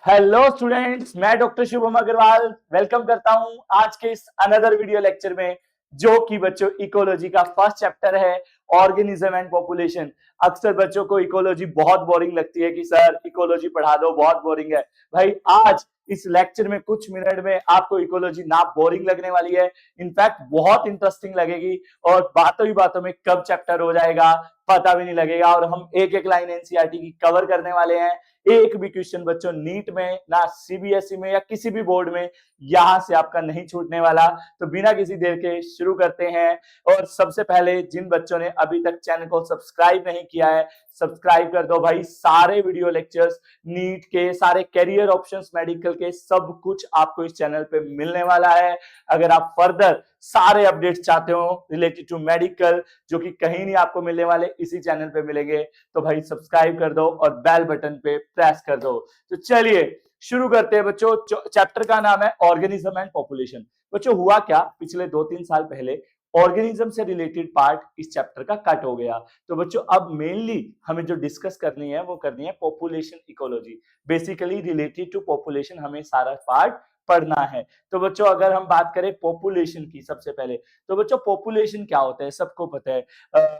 Hello students, मैं doctor Shubham Agarwal welcome करता हूं आज के इस अनदर वीडियो लेक्चर में, जो कि बच्चों इकोलॉजी का फर्स्ट चैप्टर है, ऑर्गेनिज्म एंड पॉपुलेशन। अक्सर बच्चों को इकोलॉजी बहुत बोरिंग लगती है कि सर इकोलॉजी पढ़ा दो, बहुत बोरिंग है। भाई आज इस लेक्चर में कुछ मिनट में आपको इकोलॉजी ना बोरिंग लगने वाली है, इनफैक्ट बहुत इंटरेस्टिंग लगेगी और बातों ही बातों में कब चैप्टर हो जाएगा पता भी नहीं लगेगा। और हम एक एक लाइन एनसीईआरटी की कवर करने वाले हैं। एक भी क्वेश्चन बच्चों नीट में ना सीबीएसई में या किसी भी बोर्ड में यहां से आपका नहीं छूटने वाला। तो बिना किसी देर के शुरू करते हैं। और सबसे पहले जिन बच्चों ने अभी तक चैनल को सब्सक्राइब नहीं किया है, सब्सक्राइब कर दो भाई। सारे वीडियो लेक्चर्स, नीट के सारे कैरियर ऑप्शंस, मेडिकल के, सब कुछ आपको इस चैनल पे मिलने वाला है। अगर आप फर्दर सारे अपडेट्स चाहते हो रिलेटेड टू मेडिकल, जो कि कहीं नहीं आपको मिलने वाले, इसी चैनल पे मिलेंगे, तो भाई सब्सक्राइब कर दो और बेल बटन पे प्रेस कर दो। तो चलिए शुरू करते हैं बच्चों। चैप्टर का नाम है ऑर्गेनिज्म एंड पॉपुलेशन। बच्चों हुआ क्या, पिछले 2-3 साल पहले ऑर्गेनिज्म से रिलेटेड पार्ट इस चैप्टर का कट हो गया। तो बच्चों अब मेनली हमें जो डिस्कस करनी है वो करनी है population ecology. Basically related to population हमें सारा पार्ट पढ़ना है। तो बच्चों अगर हम बात करें पॉपुलेशन की, सबसे पहले तो बच्चों पॉपुलेशन क्या होता है सबको पता है।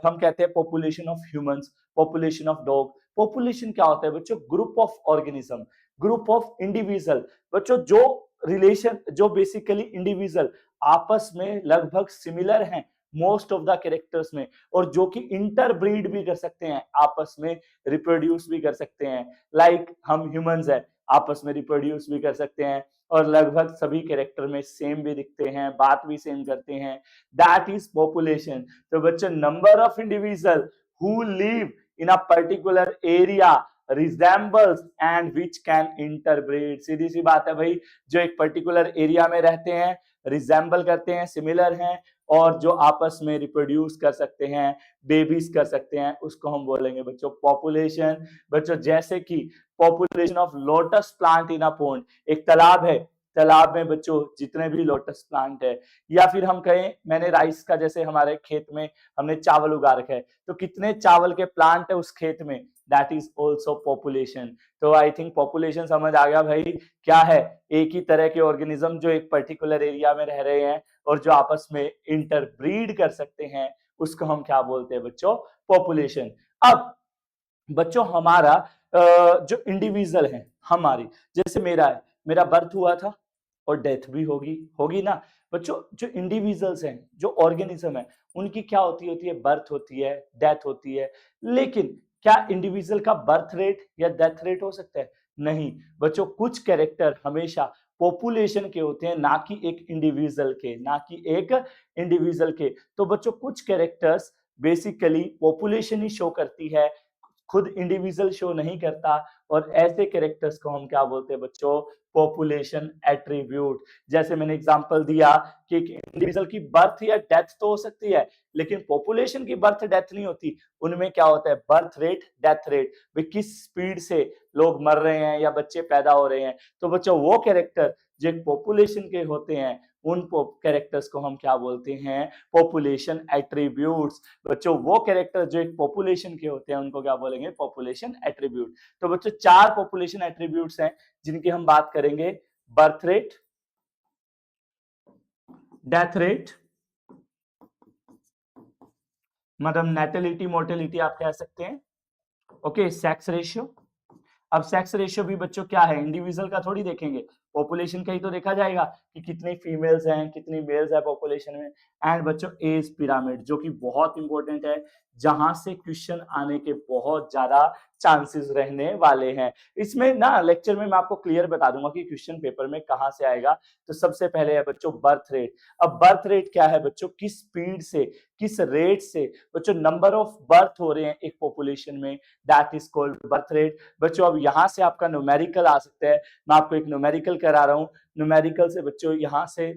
हम कहते हैं population of humans, population of dog. Population क्या होता है बच्चों? Group of organism, group of individual. बच्चों जो रिलेशन, जो बेसिकली इंडिविजुअल आपस में लगभग सिमिलर हैं मोस्ट ऑफ द कैरेक्टर्स में, और जो कि इंटरब्रीड भी कर सकते हैं, आपस में रिप्रोड्यूस भी कर सकते हैं। लाइक हम ह्यूमंस है, आपस में रिप्रोड्यूस भी कर सकते हैं और लगभग सभी कैरेक्टर में सेम भी दिखते हैं, बात भी सेम करते हैं। That is population. तो बच्चों number of individual who live in a particular area resembles and which can interbreed. सीधी सी बात है भाई, जो एक पर्टिकुलर एरिया में रहते हैं, रिजेंबल करते हैं, सिमिलर हैं, और जो आपस में रिप्रोड्यूस कर सकते हैं, बेबीज कर सकते हैं, उसको हम बोलेंगे बच्चों पॉपुलेशन। बच्चों जैसे कि population of lotus plant in a pond, एक तालाब है, तालाब में बच्चों जितने भी लोटस प्लांट है, या फिर हम कहें मैंने राइस का, जैसे हमारे खेत में हमने चावल उगा रखा है, तो कितने चावल के प्लांट है उस खेत में, दैट इज ऑल्सो पॉपुलेशन। तो आई थिंक पॉपुलेशन समझ आ गया भाई क्या है। एक ही तरह के ऑर्गेनिज्म जो एक पर्टिकुलर एरिया में रह रहे हैं और जो आपस में इंटरब्रीड कर सकते हैं, उसको हम क्या बोलते हैं बच्चों? पॉपुलेशन। अब बच्चों हमारा जो इंडिविजुअल है, हमारी जैसे मेरा है, मेरा बर्थ हुआ था और डेथ भी होगी, होगी ना बच्चों। जो इंडिविजुअल्स हैं, जो ऑर्गेनिज्म है, उनकी क्या होती है? बर्थ होती है, डेथ होती है। लेकिन क्या इंडिविजुअल का बर्थ रेट या डेथ रेट हो सकता है? नहीं बच्चों, कुछ कैरेक्टर हमेशा पॉपुलेशन के होते हैं, ना कि एक इंडिविजुअल के, ना कि एक इंडिविजुअल के। तो बच्चों कुछ कैरेक्टर्स बेसिकली पॉपुलेशन ही शो करती है, खुद इंडिविजुअल शो नहीं करता, और ऐसे कैरेक्टर्स को हम क्या बोलते हैं बच्चों? Population attribute. जैसे मैंने एग्जांपल दिया कि एक इंडिविजुअल की बर्थ या डेथ तो हो सकती है, लेकिन पॉपुलेशन की बर्थ डेथ नहीं होती। उनमें क्या होता है? बर्थ रेट, डेथ रेट, वे किस स्पीड से लोग मर रहे हैं या बच्चे पैदा हो रहे हैं। तो बच्चों वो कैरेक्टर जो एक पॉपुलेशन के होते हैं, उन कैरेक्टर्स को हम क्या बोलते हैं? Population attributes. बच्चों वो कैरेक्टर जो एक पॉपुलेशन के होते हैं, उनको क्या बोलेंगे? Population attribute. तो बच्चों 4 पॉपुलेशन एट्रीब्यूट्स हैं जिनकी हम बात करेंगे। बर्थ रेट, डेथ रेट, मतलब नेटेलिटी मोर्टेलिटी आप कह सकते हैं, ओके, सेक्स रेशियो। अब सेक्स रेशियो भी बच्चों क्या है? इंडिविजुअल का थोड़ी देखेंगे, पॉपुलेशन का ही तो देखा जाएगा कि कितनी फीमेल्स हैं, कितनी मेल्स है पॉपुलेशन में। एंड बच्चों एज पिरामिड, जो कि बहुत इंपॉर्टेंट है, जहां से क्वेश्चन आने के बहुत ज्यादा चांसेस रहने वाले हैं। इसमें ना लेक्चर में मैं आपको क्लियर बता दूंगा कि क्वेश्चन पेपर में कहां से आएगा। तो सबसे पहले है बच्चों बर्थ रेट। अब बर्थ रेट क्या है बच्चों? किस स्पीड से, किस रेट से बच्चों नंबर ऑफ बर्थ हो रहे हैं एक पॉपुलेशन में, that is called birth rate. बच्चों अब यहां से आपका न्यूमेरिकल आ सकता है, मैं आपको एक न्यूमेरिकल करा रहा हूं। न्यूमेरिकल से बच्चों यहां से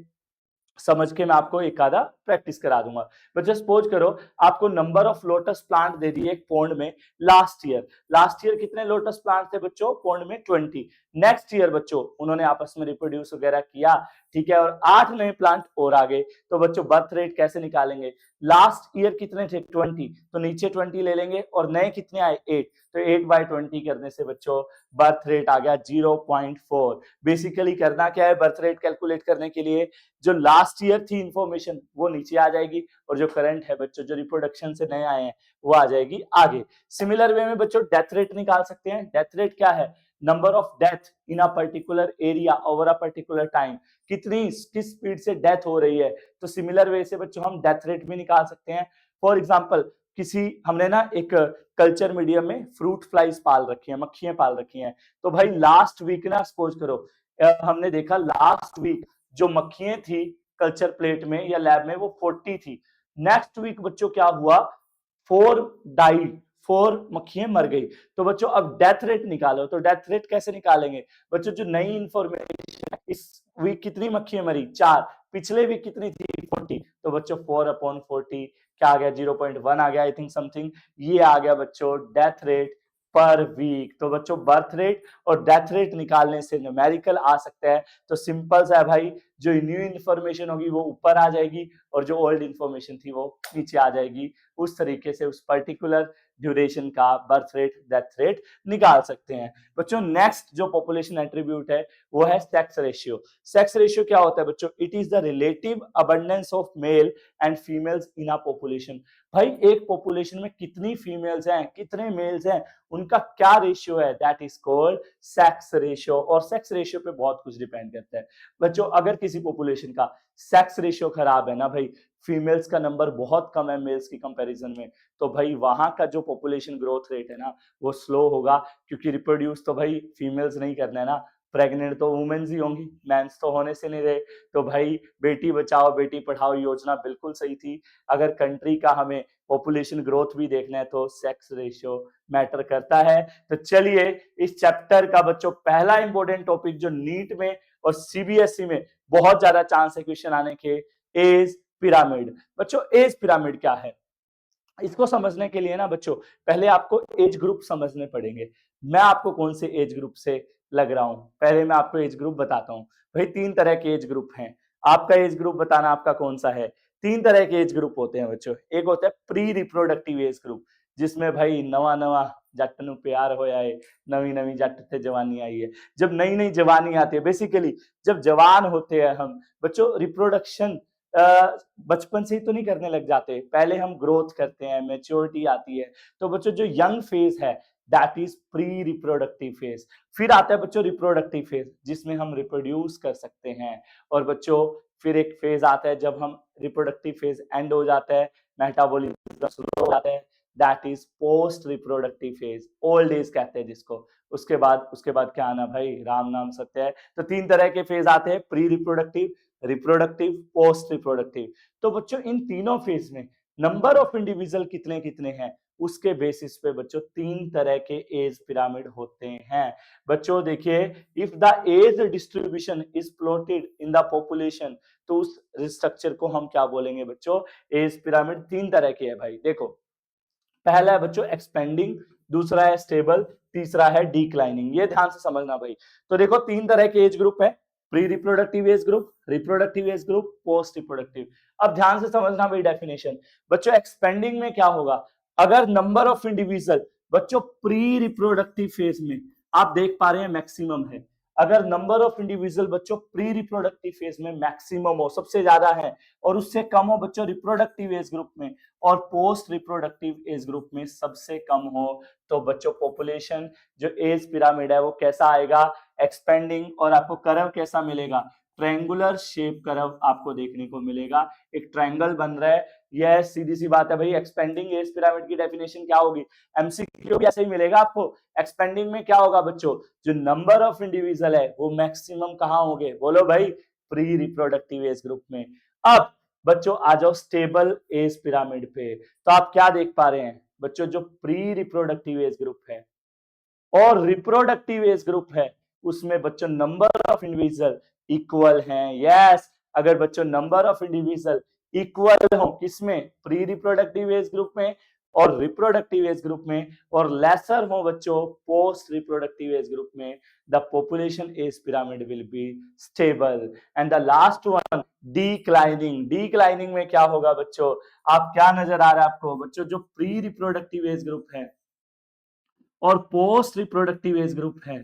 समझ के मैं आपको एक आधा प्रैक्टिस करा दूंगा। बच्चों सपोज करो आपको नंबर ऑफ लोटस प्लांट दे दिए एक पॉन्ड में लास्ट ईयर कितने लोटस प्लांट थे बच्चों पॉन्ड में? 20। नेक्स्ट ईयर बच्चों उन्होंने आपस में रिप्रोड्यूस वगैरह किया, ठीक है, और 8 नए प्लांट और आ गए, तो बच्चों बर्थ रेट कैसे निकालेंगे? लास्ट ईयर कितने थे? 20, तो नीचे 20 ले लेंगे, और नए कितने आए? 8, तो 8/20 करने से बच्चों बर्थ रेट आ गया 0.4। बेसिकली करना क्या है बर्थ रेट कैलकुलेट करने के लिए? जो लास्ट ईयर थी इंफॉर्मेशन वो नीचे आ जाएगी, और जो करंट है बच्चों, जो रिप्रोडक्शन से नए आए हैं, वो आ जाएगी आगे। सिमिलर वे में बच्चों डेथ रेट निकाल सकते हैं। डेथ रेट क्या है? Number of death in a particular area over a particular time, कितनी किस स्पीड से डेथ हो रही है। तो सिमिलर वे से बच्चों हम डेथ रेट भी निकाल सकते हैं। फॉर एग्जांपल, किसी हमने ना एक कल्चर मीडियम में फ्रूट फ्लाइज पाल रखी है, मक्खियां पाल रखी हैं, तो भाई लास्ट वीक ना सपोज करो हमने देखा लास्ट वीक जो मक्खियां थी कल्चर प्लेट में या लैब में वो 40 थी। नेक्स्ट वीक बच्चों क्या हुआ? 4 डाइड, 4 मक्खियां मर गई। तो बच्चों अब डेथ रेट निकालो, तो डेथ रेट कैसे निकालेंगे बच्चों? जो नई इंफॉर्मेशन, इस वीक कितनी मक्खियां मरी? 4, पिछले वीक कितनी थी? 40, तो बच्चों 4/40 क्या आ गया? 0.1 आ गया आई थिंक समथिंग, ये आ गया बच्चों डेथ रेट पर वीक। तो बच्चों बर्थ रेट और डेथ रेट निकालने से न्यूमेरिकल आ सकता है। तो सिंपल सा है भाई, जो न्यू इंफॉर्मेशन होगी वो ऊपर आ जाएगी, और जो ओल्ड इंफॉर्मेशन थी वो नीचे आ जाएगी। उस तरीके से उस पर्टिकुलर ड्यूरेशन का बर्थ रेट डेथ रेट निकाल सकते हैं। बच्चों नेक्स्ट जो पॉपुलेशन एट्रीब्यूट है वो है सेक्स रेशियो। सेक्स रेशियो क्या होता है बच्चों? It is the relative abundance of male and females in a population. भाई एक पॉपुलेशन में कितनी फीमेल्स हैं, कितने मेल्स हैं, उनका क्या रेशियो है, that is called sex ratio. और सेक्स रेशियो पे बहुत कुछ डिपेंड करता है बच्चों। अगर किसी पॉपुलेशन का सेक्स रेशियो खराब है ना भाई, फीमेल्स का नंबर बहुत कम है मेल्स की कंपैरिजन में, तो भाई वहां का जो पॉपुलेशन ग्रोथ रेट है ना वो स्लो होगा, क्योंकि रिप्रोड्यूस तो भाई फीमेल्स नहीं करना है ना, प्रेग्नेंट तो वुमेन्स ही होंगी, मेंस तो होने से नहीं रहे। तो भाई बेटी बचाओ बेटी पढ़ाओ योजना बिल्कुल सही थी। अगर कंट्री का हमें पॉपुलेशन ग्रोथ भी देखना है तो सेक्स रेशियो मैटर करता है। तो चलिए इस चैप्टर का बच्चों पहला इंपॉर्टेंट टॉपिक जो नीट में और सीबीएसई में बहुत ज्यादा चांस है क्वेश्चन आने के, एज पिरामिड। बच्चों एज पिरामिड क्या है? इसको समझने के लिए ना बच्चों पहले आपको एज ग्रुप समझने पड़ेंगे। मैं आपको कौन से एज ग्रुप से लग रहा हूं, पहले मैं आपको एज ग्रुप बताता हूं। भाई 3 तरह के एज ग्रुप हैं, आपका एज ग्रुप बताना आपका कौन सा है। 3 तरह के एज ग्रुप होते हैं बच्चों। एक होता है प्री रिप्रोडक्टिव एज ग्रुप, जिसमें भाई नवा नवा जट नु प्यार होया है, नवी नवी जट थे जवानी आई है। जब नई नई जवानी आती है, बेसिकली जब जवान होते हैं हम बच्चों, रिप्रोडक्शन बचपन से ही तो नहीं करने लग जाते, पहले हम ग्रोथ करते हैं, मैच्योरिटी आती है। तो बच्चों जो यंग फेज है that is pre reproductive phase. फिर आता है बच्चों रिप्रोडक्टिव फेज, जिसमें हम रिप्रोड्यूस कर सकते हैं। और बच्चों फिर एक फेज आता है जब हम रिप्रोडक्टिव फेज एंड हो जाता है, मेटाबॉलिज्म स्लो हो जाता है, that is post reproductive phase, old age कहते हैं जिसको। उसके बाद क्या आना भाई? राम नाम सत्य है। तो 3 तरह के फेज आते हैं, pre reproductive, reproductive, post reproductive. तो बच्चों इन तीनों फेज में नंबर ऑफ इंडिविजुअल कितने कितने हैं, उसके बेसिस पे बच्चों 3 तरह के एज पिरामिड होते हैं। बच्चों देखिए, if the age distribution is plotted in the population, तो उस स्ट्रक्चर को हम क्या बोलेंगे बच्चों? Age pyramid. 3 तरह के है भाई। देखो पहला है बच्चों एक्सपेंडिंग, दूसरा है स्टेबल, तीसरा है डिक्लाइनिंग। ये ध्यान से समझना भाई। तो देखो 3 तरह के एज ग्रुप है, pre reproductive age group, reproductive age group, post reproductive. अब ध्यान से समझना भाई डेफिनेशन। बच्चों एक्सपेंडिंग में क्या होगा? अगर नंबर ऑफ इंडिविजुअल बच्चों प्री रिप्रोडक्टिव फेज में आप देख पा रहे हैं मैक्सिमम है, अगर नंबर ऑफ इंडिविजुअल बच्चों प्री रिप्रोडक्टिव फेज में मैक्सिमम हो, सबसे ज्यादा है, और उससे कम हो बच्चों रिप्रोडक्टिव एज ग्रुप में, और पोस्ट रिप्रोडक्टिव एज ग्रुप में सबसे कम हो, तो बच्चों पॉपुलेशन जो एज पिरामिड है वो कैसा आएगा? एक्सपेंडिंग। और आपको कर्व कैसा मिलेगा? ट्रायंगुलर शेप कर्व आपको देखने को मिलेगा, एक ट्रायंगल बन रहा है। यह सीधी सी बात है भाई। एक्सपेंडिंग एज पिरामिड की डेफिनेशन क्या होगी? एमसीक्यू भी ऐसे ही मिलेगा आपको। एक्सपेंडिंग में क्या होगा बच्चों? जो नंबर ऑफ इंडिविजुअल है वो मैक्सिमम कहां होंगे? बोलो भाई, प्री रिप्रोडक्टिव एज ग्रुप में। अब बच्चों आ जाओ स्टेबल एज पिरामिड पे। तो आप क्या देख पा रहे हैं बच्चों? जो प्री रिप्रोडक्टिव एज ग्रुप है और रिप्रोडक्टिव एज ग्रुप है, उसमें बच्चों नंबर ऑफ इंडिविजुअल इक्वल हैं। यस, अगर बच्चों नंबर ऑफ इंडिविजुअल इक्वल हो किसमें? प्री रिप्रोडक्टिव एज ग्रुप में, और रिप्रोडक्टिव एज ग्रुप में, और लेसर हो बच्चों पोस्ट रिप्रोडक्टिव एज ग्रुप में, the population age pyramid will be stable. And the last one declining. Declining में क्या होगा बच्चों, आप क्या नजर आ रहा है आपको बच्चों, जो प्री रिप्रोडक्टिव एज ग्रुप है और पोस्ट रिप्रोडक्टिव एज ग्रुप है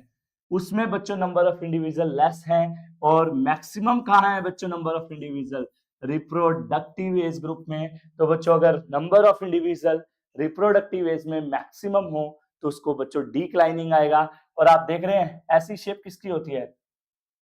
उसमें बच्चों नंबर ऑफ इंडिविजुअल लेस हैं, और मैक्सिमम कहाँ है बच्चों number of individual reproductive age group में। तो बच्चों अगर number of individual reproductive age में मैक्सिमम हो तो उसको बच्चों डिक्लाइनिंग आएगा। और आप देख रहे हैं ऐसी शेप किसकी होती है,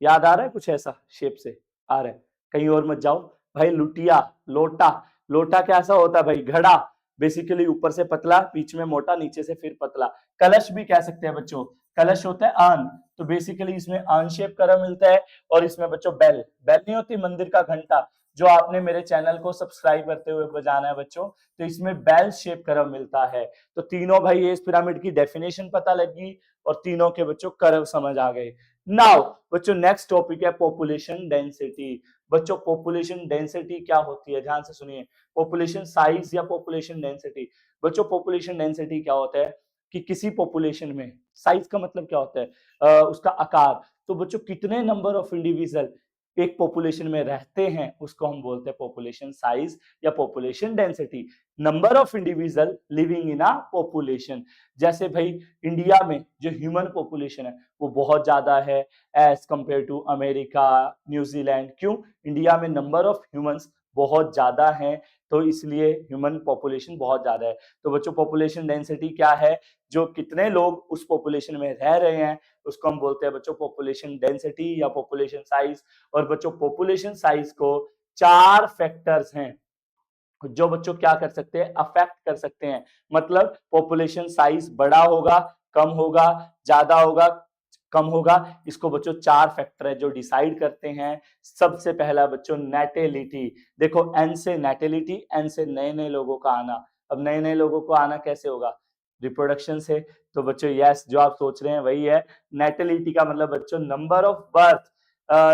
याद आ रहा है कुछ ऐसा शेप से आ रहा है, कहीं और मत जाओ भाई। लुटिया, लोटा, लोटा कैसा होता है भाई, घड़ा, बेसिकली ऊपर से पतला बीच में मोटा नीचे से फिर पतला। कलश भी कह सकते हैं बच्चों, कलश होता है अर्न, तो बेसिकली इसमें अर्न शेप कलर मिलता है। और इसमें बच्चों बेल, बेल नहीं होती मंदिर का घंटा जो आपने मेरे चैनल को सब्सक्राइब करते हुए बजाना है बच्चों, तो इसमें बेल शेप कर्व मिलता है। तो तीनों भाई इस पिरामिड की डेफिनेशन पता लगी और तीनों के बच्चों कर्व समझ आ गए। नाउ बच्चों नेक्स्ट टॉपिक है पॉपुलेशन डेंसिटी। बच्चों पॉपुलेशन डेंसिटी क्या होती है, ध्यान से सुनिए। पॉपुलेशन साइज या पॉपुलेशन डेंसिटी। बच्चों पॉपुलेशन डेंसिटी क्या होता है कि किसी पॉपुलेशन में, साइज का मतलब क्या होता है उसका आकार, तो बच्चों कितने नंबर ऑफ इंडिविजुअल एक पॉपुलेशन में रहते हैं उसको हम बोलते हैं पॉपुलेशन साइज या population density. Number of individual living in a population. जैसे भाई इंडिया में जो ह्यूमन पॉपुलेशन है वो बहुत ज्यादा है as compare to America, New Zealand. क्यों, इंडिया में नंबर ऑफ ह्यूमंस बहुत ज्यादा है तो इसलिए ह्यूमन पॉपुलेशन बहुत ज्यादा है। तो बच्चों पॉपुलेशन डेंसिटी क्या है, जो कितने लोग उस पॉपुलेशन में रह रहे हैं उसको हम बोलते हैं बच्चों पॉपुलेशन डेंसिटी या पॉपुलेशन साइज। और बच्चों पॉपुलेशन साइज को 4 फैक्टर्स हैं जो बच्चों क्या कर सकते हैं, अफेक्ट कर सकते हैं। मतलब पॉपुलेशन साइज बड़ा होगा, कम होगा, ज्यादा होगा, कम होगा, इसको बच्चों 4 फैक्टर है जो डिसाइड करते हैं। सबसे पहला बच्चों नेटेलिटी। देखो एन से नेटेलिटी, एन से नए नए लोगों का आना। अब नए नए लोगों को आना कैसे होगा, रिप्रोडक्शन से। तो बच्चों यस जो आप सोच रहे हैं वही है। नेटेलिटी का मतलब बच्चों number of birth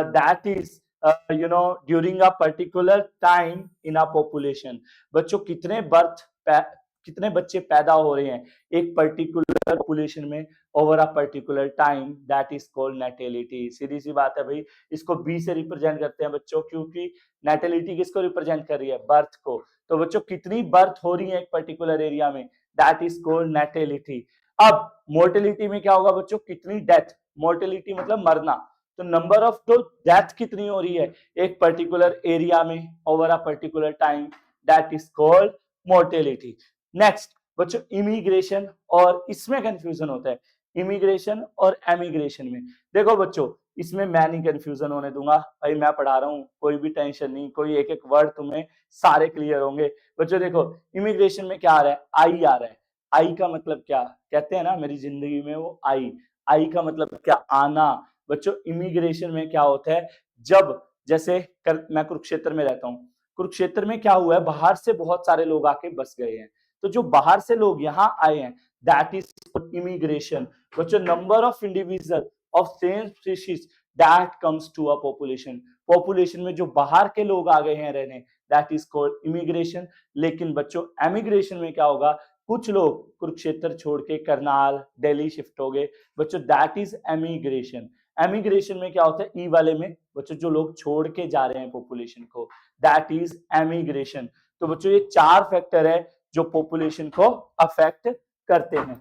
that is during a particular time in a population. बच्चों कितने बच्चे पैदा हो रहे हैं एक पर्टिकुलर पॉपुलेशन में over a particular time, that is called natality. सीधी सी बात है भाई, इसको बी से रिप्रेजेंट करते हैं बच्चों, क्योंकि नेटेलिटी किसको रिप्रेजेंट कर रही है, बर्थ को। तो बच्चों कितनी बर्थ हो रही है एक पर्टिकुलर एरिया में, दैट इज कॉल्ड नेटेलिटी। अब मोर्टेलिटी में क्या होगा बच्चों, कितनी डेथ, मोर्टेलिटी मतलब मरना, तो नंबर ऑफ तो डेथ कितनी हो रही है एक पर्टिकुलर एरिया में over a particular time, that is called mortality. Next बच्चों इमिग्रेशन, और इसमें कंफ्यूजन होता है इमिग्रेशन और एमिग्रेशन में। देखो बच्चों इसमें मैं नहीं कंफ्यूजन होने दूंगा भाई, मैं पढ़ा रहा हूँ, कोई भी टेंशन नहीं, कोई एक एक वर्ड तुम्हें सारे क्लियर होंगे। बच्चों देखो इमिग्रेशन में क्या आ रहा है, आई आ रहा है। आई का मतलब क्या, कहते हैं ना मेरी जिंदगी में वो आई, आई का मतलब क्या, आना। बच्चों इमिग्रेशन में क्या होता है, जब जैसे मैं कुरुक्षेत्र में रहता हूँ, कुरुक्षेत्र में क्या हुआ है, बाहर से बहुत सारे लोग आके बस गए हैं, तो जो बाहर से लोग यहाँ आए हैं दैट इज इमिग्रेशन। बच्चों number of individual of same species that comes to a population, population में जो बाहर के लोग आ गए हैं रहने दैट इज कॉल्ड इमिग्रेशन। लेकिन बच्चों एमिग्रेशन में क्या होगा, कुछ लोग कुरुक्षेत्र छोड़ के करनाल, दिल्ली शिफ्ट हो गए, बच्चों दैट इज एमिग्रेशन। एमिग्रेशन में क्या होता है, ई वाले में बच्चों जो लोग छोड़ के जा रहे हैं पॉपुलेशन को, दैट इज एमिग्रेशन। तो बच्चों ये 4 फैक्टर है जो पॉपुलेशन को अफेक्ट करते हैं।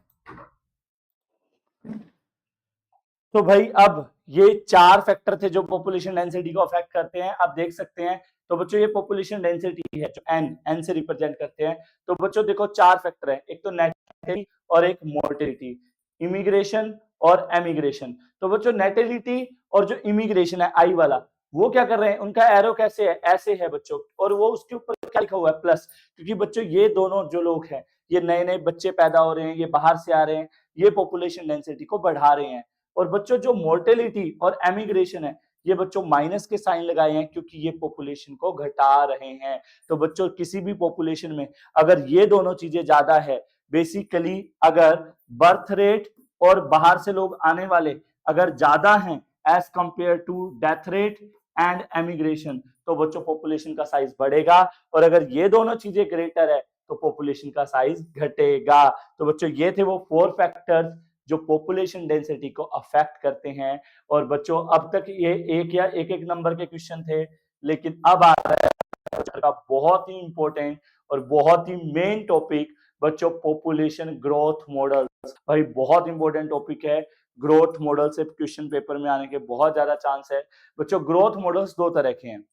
तो भाई अब ये 4 फैक्टर थे जो पॉपुलेशन डेंसिटी को अफेक्ट करते हैं, आप देख सकते हैं। तो बच्चों ये पॉपुलेशन डेंसिटी है जो एन से रिप्रेजेंट करते हैं। तो बच्चों देखो 4 फैक्टर है, एक तो नेटेलिटी और एक मोर्टेलिटी, इमिग्रेशन और एमिग्रेशन। तो बच्चों नेटेलिटी और जो इमिग्रेशन है आई वाला, वो क्या कर रहे हैं, उनका एरो कैसे है, ऐसे है बच्चों, और वो उसके ऊपर क्या लिखा हुआ है, प्लस। क्योंकि बच्चों ये दोनों जो लोग हैं, ये नए नए बच्चे पैदा हो रहे हैं, ये बाहर से आ रहे हैं, ये पॉपुलेशन डेंसिटी को बढ़ा रहे हैं। और बच्चों जो मोर्टेलिटी और एमिग्रेशन है, ये बच्चों माइनस के साइन लगाए हैं क्योंकि ये पॉपुलेशन को घटा रहे हैं। तो बच्चों किसी भी पॉपुलेशन में अगर ये दोनों चीजें ज्यादा है, बेसिकली अगर बर्थ रेट और बाहर से लोग आने वाले अगर ज्यादा हैं as compare to death rate and emigration, तो बच्चों पॉपुलेशन का साइज बढ़ेगा। और अगर ये दोनों चीजें ग्रेटर है तो पॉपुलेशन का साइज घटेगा। तो बच्चों ये थे वो 4 फैक्टर्स जो पॉपुलेशन डेंसिटी को अफेक्ट करते हैं। और बच्चों अब तक ये एक या एक नंबर के क्वेश्चन थे, लेकिन अब आ रहा है का बहुत ही इंपॉर्टेंट और बहुत ही मेन टॉपिक बच्चों, पॉपुलेशन ग्रोथ मॉडल्स। भाई बहुत इंपॉर्टेंट टॉपिक है। ग्रोथ मॉडल से क्वेश्चन पेपर में आने के बहुत ज्यादा चांस है। बच्चों ग्रोथ मॉडल्स दो तरह के हैं,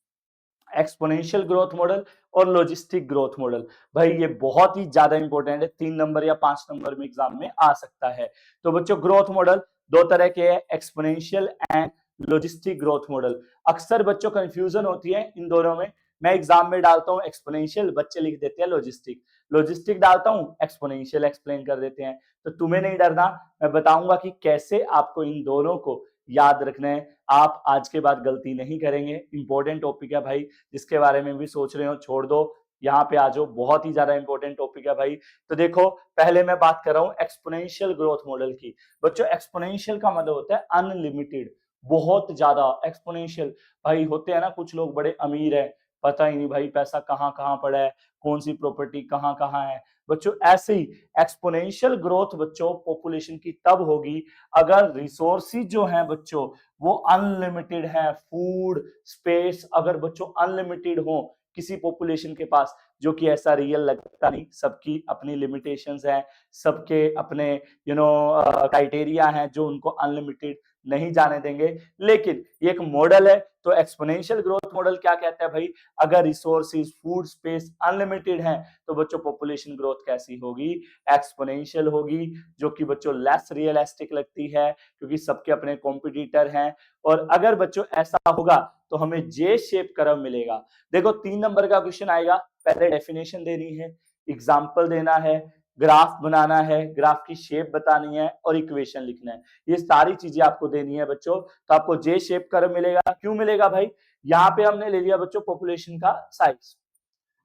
एक्सपोनेंशियल ग्रोथ मॉडल और लॉजिस्टिक ग्रोथ मॉडल। भाई ये बहुत ही ज्यादा इंपॉर्टेंट है, 3 नंबर या 5 नंबर में एग्जाम में आ सकता है। तो बच्चों ग्रोथ मॉडल दो तरह के हैं, exponential and logistic growth model. अक्सर बच्चों कंफ्यूजन होती है इन दोनों में। मैं एग्जाम में डालता हूं एक्सपोनेंशियल, बच्चे लिख देते हैं लॉजिस्टिक। लॉजिस्टिक डालता हूं, एक्सपोनेंशियल एक्सप्लेन कर देते हैं। तो तुम्हें नहीं डरना, मैं बताऊंगा कि कैसे आपको इन दोनों को याद रखना है। आप आज के बाद गलती नहीं करेंगे। इंपॉर्टेंट टॉपिक है भाई, जिसके बारे में भी सोच रहे हो छोड़ दो, यहाँ पे आ जाओ, बहुत ही ज्यादा इंपॉर्टेंट टॉपिक है भाई। तो देखो पहले मैं बात कर रहा हूँ एक्सपोनेंशियल ग्रोथ मॉडल की। बच्चों एक्सपोनेंशियल का मतलब होता है अनलिमिटेड, बहुत ज्यादा। एक्सपोनेंशियल भाई होते हैं ना कुछ लोग बड़े अमीर है, पता ही नहीं भाई पैसा कहाँ कहाँ पड़ा है, कौन सी प्रॉपर्टी कहाँ कहाँ है। बच्चों ऐसे ही एक्सपोनेंशियल ग्रोथ बच्चों पॉपुलेशन की तब होगी अगर रिसोर्सेज जो हैं बच्चों वो अनलिमिटेड है। फूड स्पेस अगर बच्चों अनलिमिटेड हो किसी पॉपुलेशन के पास, जो कि ऐसा रियल लगता नहीं, सबकी अपनी लिमिटेशंस हैं, सबके अपने क्राइटेरिया हैं जो उनको अनलिमिटेड नहीं जाने देंगे। लेकिन ये एक मॉडल है। तो एक्सपोनेंशियल ग्रोथ मॉडल क्या कहता है भाई, अगर रिसोर्सेज फूड स्पेस अनलिमिटेड है तो बच्चों पॉपुलेशन ग्रोथ कैसी होगी, एक्सपोनेंशियल होगी, जो कि बच्चों लेस रियलिस्टिक लगती है क्योंकि सबके अपने कॉम्पिटिटर हैं। और अगर बच्चों ऐसा होगा तो हमें जे शेप कर्व मिलेगा। देखो 3 नंबर का क्वेश्चन आएगा, पहले डेफिनेशन देनी है, एग्जाम्पल देना है, ग्राफ बनाना है, ग्राफ की शेप बतानी है और इक्वेशन लिखना है। ये सारी चीजें आपको देनी है बच्चों। तो आपको जे शेप कर्व मिलेगा। क्यों मिलेगा भाई, यहाँ पे हमने ले लिया बच्चों पॉपुलेशन का साइज,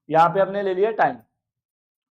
यहाँ पे हमने ले लिया टाइम।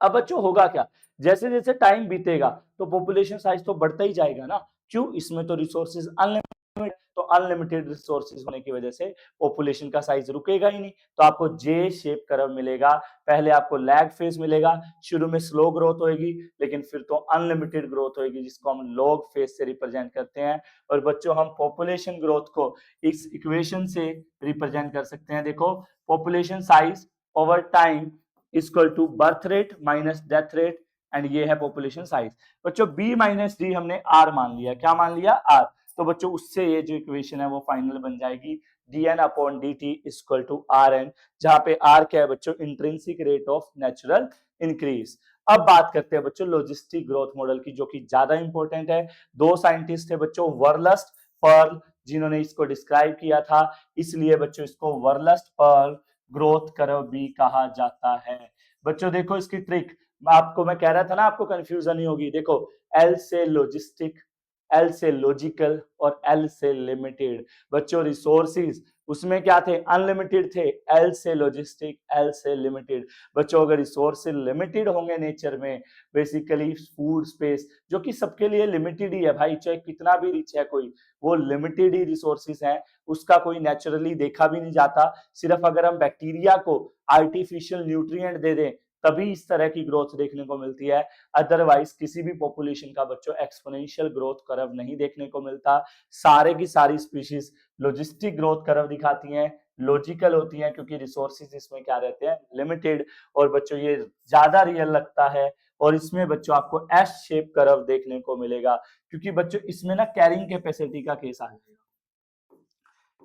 अब बच्चों होगा क्या, जैसे जैसे टाइम बीतेगा तो पॉपुलेशन साइज तो बढ़ता ही जाएगा ना। क्यों, इसमें तो रिसोर्सेज अनलिमिटेड, तो अनलिमिटेड रिसोर्सेज होने की वजह से पॉपुलेशन का साइज रुकेगा ही नहीं। तो आपको जे शेप कर्व मिलेगा। पहले आपको लैग फेज मिलेगा, शुरू में स्लो ग्रोथ होगी लेकिन फिर तो अनलिमिटेड ग्रोथ होगी, जिसको हम लॉग फेज से रिप्रेजेंट करते हैं। और बच्चों हम पॉपुलेशन ग्रोथ को इस इक्वेशन से रिप्रेजेंट कर सकते हैं। देखो population size over time equal to birth rate minus death rate, and ये है पॉपुलेशन साइज। बच्चों b माइनस डी हमने r मान लिया, क्या मान लिया, r। तो बच्चों उससे ये जो इक्वेशन है वो फाइनल बन जाएगी dn upon dt equal to rn, जहां पे r क्या है बच्चों, intrinsic rate of natural increase. अब बात करते हैं बच्चों लॉजिस्टिक ग्रोथ मॉडल की, जो कि ज्यादा इंपॉर्टेंट है। दो साइंटिस्ट थे बच्चों, वर्लस्ट पर्ल, जिन्होंने इसको डिस्क्राइब किया था, इसलिए बच्चों इसको वर्लस्ट पर्ल ग्रोथ कर्व भी कहा जाता है। बच्चों देखो इसकी ट्रिक, आपको मैं कह रहा था ना आपको कंफ्यूजन नहीं होगी। देखो एल से लॉजिस्टिक, एल से लॉजिकल और एल से लिमिटेड। बच्चों रिसोर्सेज उसमें क्या थे, अनलिमिटेड थे, एल से लॉजिस्टिक, एल से लिमिटेड। बच्चों अगर रिसोर्सेज लिमिटेड होंगे नेचर में, बेसिकली फूड स्पेस जो कि सबके लिए लिमिटेड ही है भाई, चाहे कितना भी रिच है कोई, वो लिमिटेड ही रिसोर्सेज है, उसका कोई नेचुरली देखा भी नहीं जाता। सिर्फ अगर हम बैक्टीरिया को आर्टिफिशियल न्यूट्रिएंट दे दें तभी इस तरह की ग्रोथ देखने को मिलती है, अदरवाइज किसी भी पॉपुलेशन का बच्चों एक्सपोनेंशियल ग्रोथ कर्व नहीं देखने को मिलता। सारे की सारी स्पीशीज लॉजिस्टिक ग्रोथ कर्व दिखाती हैं, लॉजिकल होती हैं क्योंकि रिसोर्सेज इसमें क्या रहते हैं, लिमिटेड। और बच्चों ये ज्यादा रियल लगता है और इसमें बच्चों आपको एस शेप कर्व देखने को मिलेगा, क्योंकि बच्चों इसमें ना कैरिंग कैपेसिटी का केस आ जाएगा।